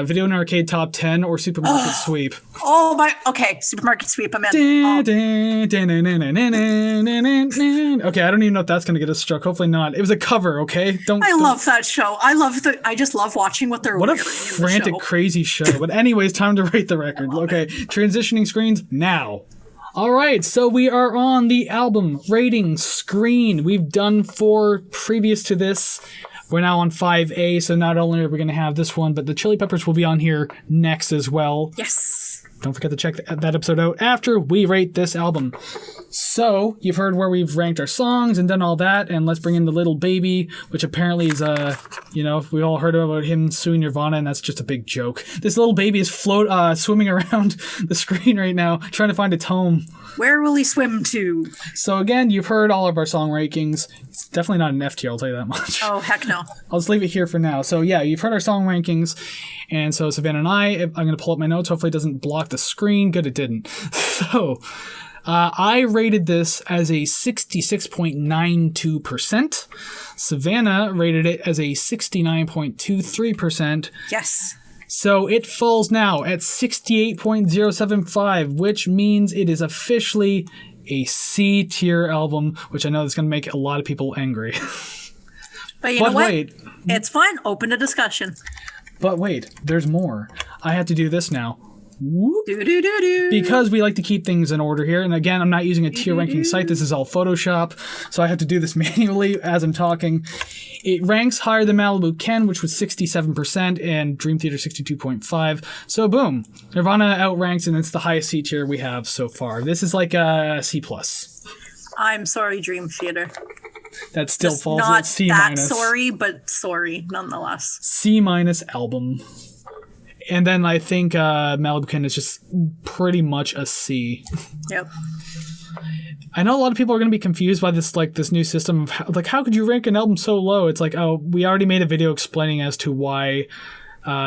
Video and Arcade Top 10 or Supermarket Sweep. Oh, okay, Supermarket Sweep, I'm in. Okay, I don't even know if that's going to get us struck. Hopefully not. It was a cover, okay? I love that show. I just love watching what they're wearing. What a frantic, crazy show. But anyways, time to rate the record. Okay, transitioning screens now. All right, so we are on the album rating screen. We've done 4 previous to this. We're now on 5A, so not only are we going to have this one, but the Chili Peppers will be on here next as well. Yes. Don't forget to check that episode out after we rate this album. So, you've heard where we've ranked our songs and done all that, and let's bring in the little baby, which apparently is, we all heard about him suing Nirvana, and that's just a big joke. This little baby is swimming around the screen right now, trying to find its home. Where will he swim to? So again, you've heard all of our song rankings. It's definitely not an F tier, I'll tell you that much. Oh, heck no. I'll just leave it here for now. So yeah, you've heard our song rankings, and so Savannah and I'm going to pull up my notes. Hopefully it doesn't block the screen. Good, it didn't. So... I rated this as a 66.92%. Savannah rated it as a 69.23%. Yes. So it falls now at 68.075, which means it is officially a C tier album, which I know is going to make a lot of people angry. But you know what? Wait. It's fine. Open a discussion. But wait, there's more. I have to do this now. Do, do, do, do. Because we like to keep things in order here. And again, I'm not using a tier ranking site. This is all Photoshop. So I have to do this manually as I'm talking. It ranks higher than Malibu Ken, which was 67%, and Dream Theater 62.5. So boom, Nirvana outranks, and it's the highest C tier we have so far. This is like a C+. I'm sorry, Dream Theater. That still Just falls not at C-. that sorry, but sorry nonetheless. C- album. And then I think Malibu Ken is just pretty much a C. Yep. I know a lot of people are going to be confused by this new system of how could you rank an album so low? It's like, oh, we already made a video explaining as to why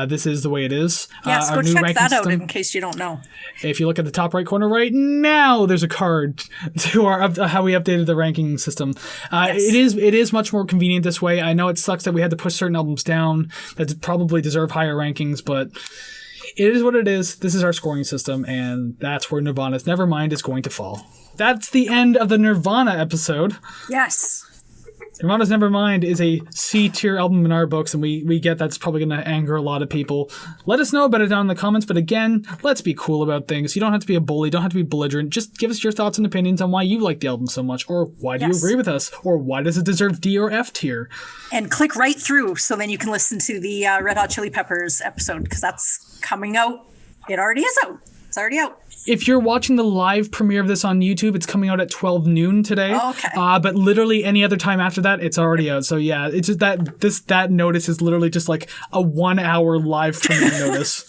this is the way it is. Yes, go check that out in case you don't know. If you look at the top right corner right now, there's a card to our how we updated the ranking system. Yes. It is much more convenient this way. I know it sucks that we had to push certain albums down that probably deserve higher rankings, but it is what it is. This is our scoring system, and that's where Nirvana's Nevermind is going to fall. That's the end of the Nirvana episode. Yes. Nirvana's Nevermind is a C-tier album in our books, and we get that's probably going to anger a lot of people. Let us know about it down in the comments, but again, let's be cool about things. You don't have to be a bully, don't have to be belligerent. Just give us your thoughts and opinions on why you like the album so much, or why do you agree with us, or why does it deserve D or F tier. And click right through so then you can listen to the Red Hot Chili Peppers episode, because that's coming out. It already is out. It's already out. If you're watching the live premiere of this on YouTube, it's coming out at 12 noon today. Oh, okay. But literally any other time after that, it's already out. So yeah, it's just that notice is literally just like a 1 hour live premiere notice.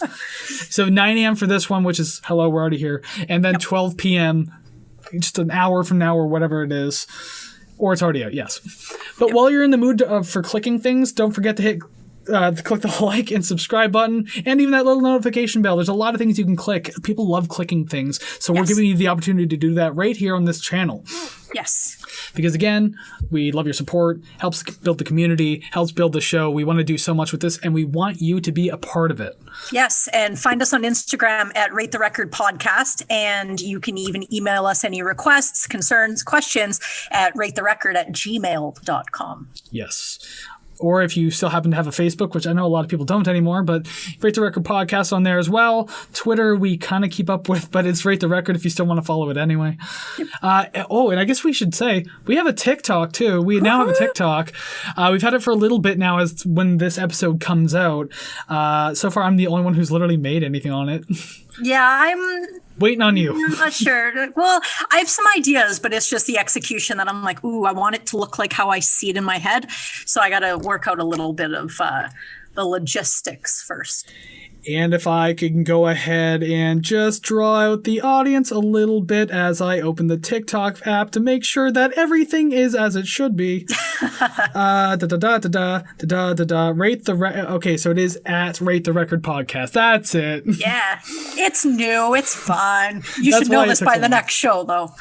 So 9 a.m. for this one, which is, hello, we're already here. And then 12 p.m., just an hour from now or whatever it is. Or it's already out, yes. But while you're in the mood for clicking things, don't forget to click the like and subscribe button, and even that little notification bell. There's a lot of things you can click. People love clicking things, so we're giving you the opportunity to do that right here on this channel. Yes. Because again, we love your support, helps build the community, helps build the show. We want to do so much with this, and we want you to be a part of it. Yes, and find us on Instagram at Rate the Record Podcast, and you can even email us any requests, concerns, questions at ratetherecord@gmail.com. Yes. Or if you still happen to have a Facebook, which I know a lot of people don't anymore, but Rate the Record Podcast on there as well. Twitter, we kind of keep up with, but it's Rate the Record if you still want to follow it anyway. Yep. And I guess we should say, we have a TikTok too. We now have a TikTok. We've had it for a little bit now as when this episode comes out. So far, I'm the only one who's literally made anything on it. Yeah, I'm waiting on you. I'm not sure. Well, I have some ideas, but it's just the execution that I'm like, ooh, I want it to look like how I see it in my head. So I got to work out a little bit of the logistics first. And if I can go ahead and just draw out the audience a little bit as I open the TikTok app to make sure that everything is as it should be. Okay, so it is at Rate the Record Podcast. That's it. Yeah, it's new. It's fun. You should know this by the next show, though.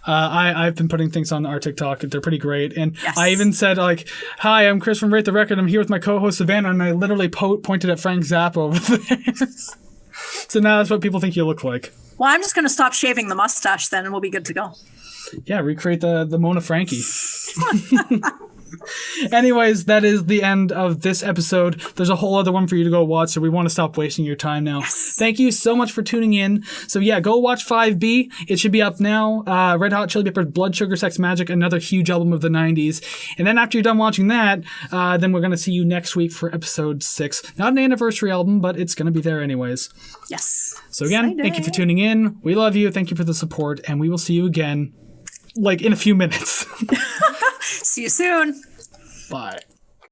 I've been putting things on our TikTok. They're pretty great. And I even said, like, hi, I'm Kris from Rate the Record. I'm here with my co-host, Savannah. And I literally pointed at Frank Zappa over there. So now that's what people think you look like. Well, I'm just going to stop shaving the mustache then, and we'll be good to go. Yeah, recreate the Mona Frankie. Anyways, that is the end of this episode. There's a whole other one for you to go watch, so we want to stop wasting your time now. Yes. Thank you so much for tuning in. So yeah, go watch 5B. It should be up now. Red Hot Chili Peppers' Blood Sugar Sex Magic, another huge album of the 90s. And then after you're done watching that, then we're going to see you next week for episode 6. Not an anniversary album, but it's going to be there anyways. Yes. So again, thank you for tuning in. We love you. Thank you for the support, and we will see you again, like in a few minutes. See you soon. Bye.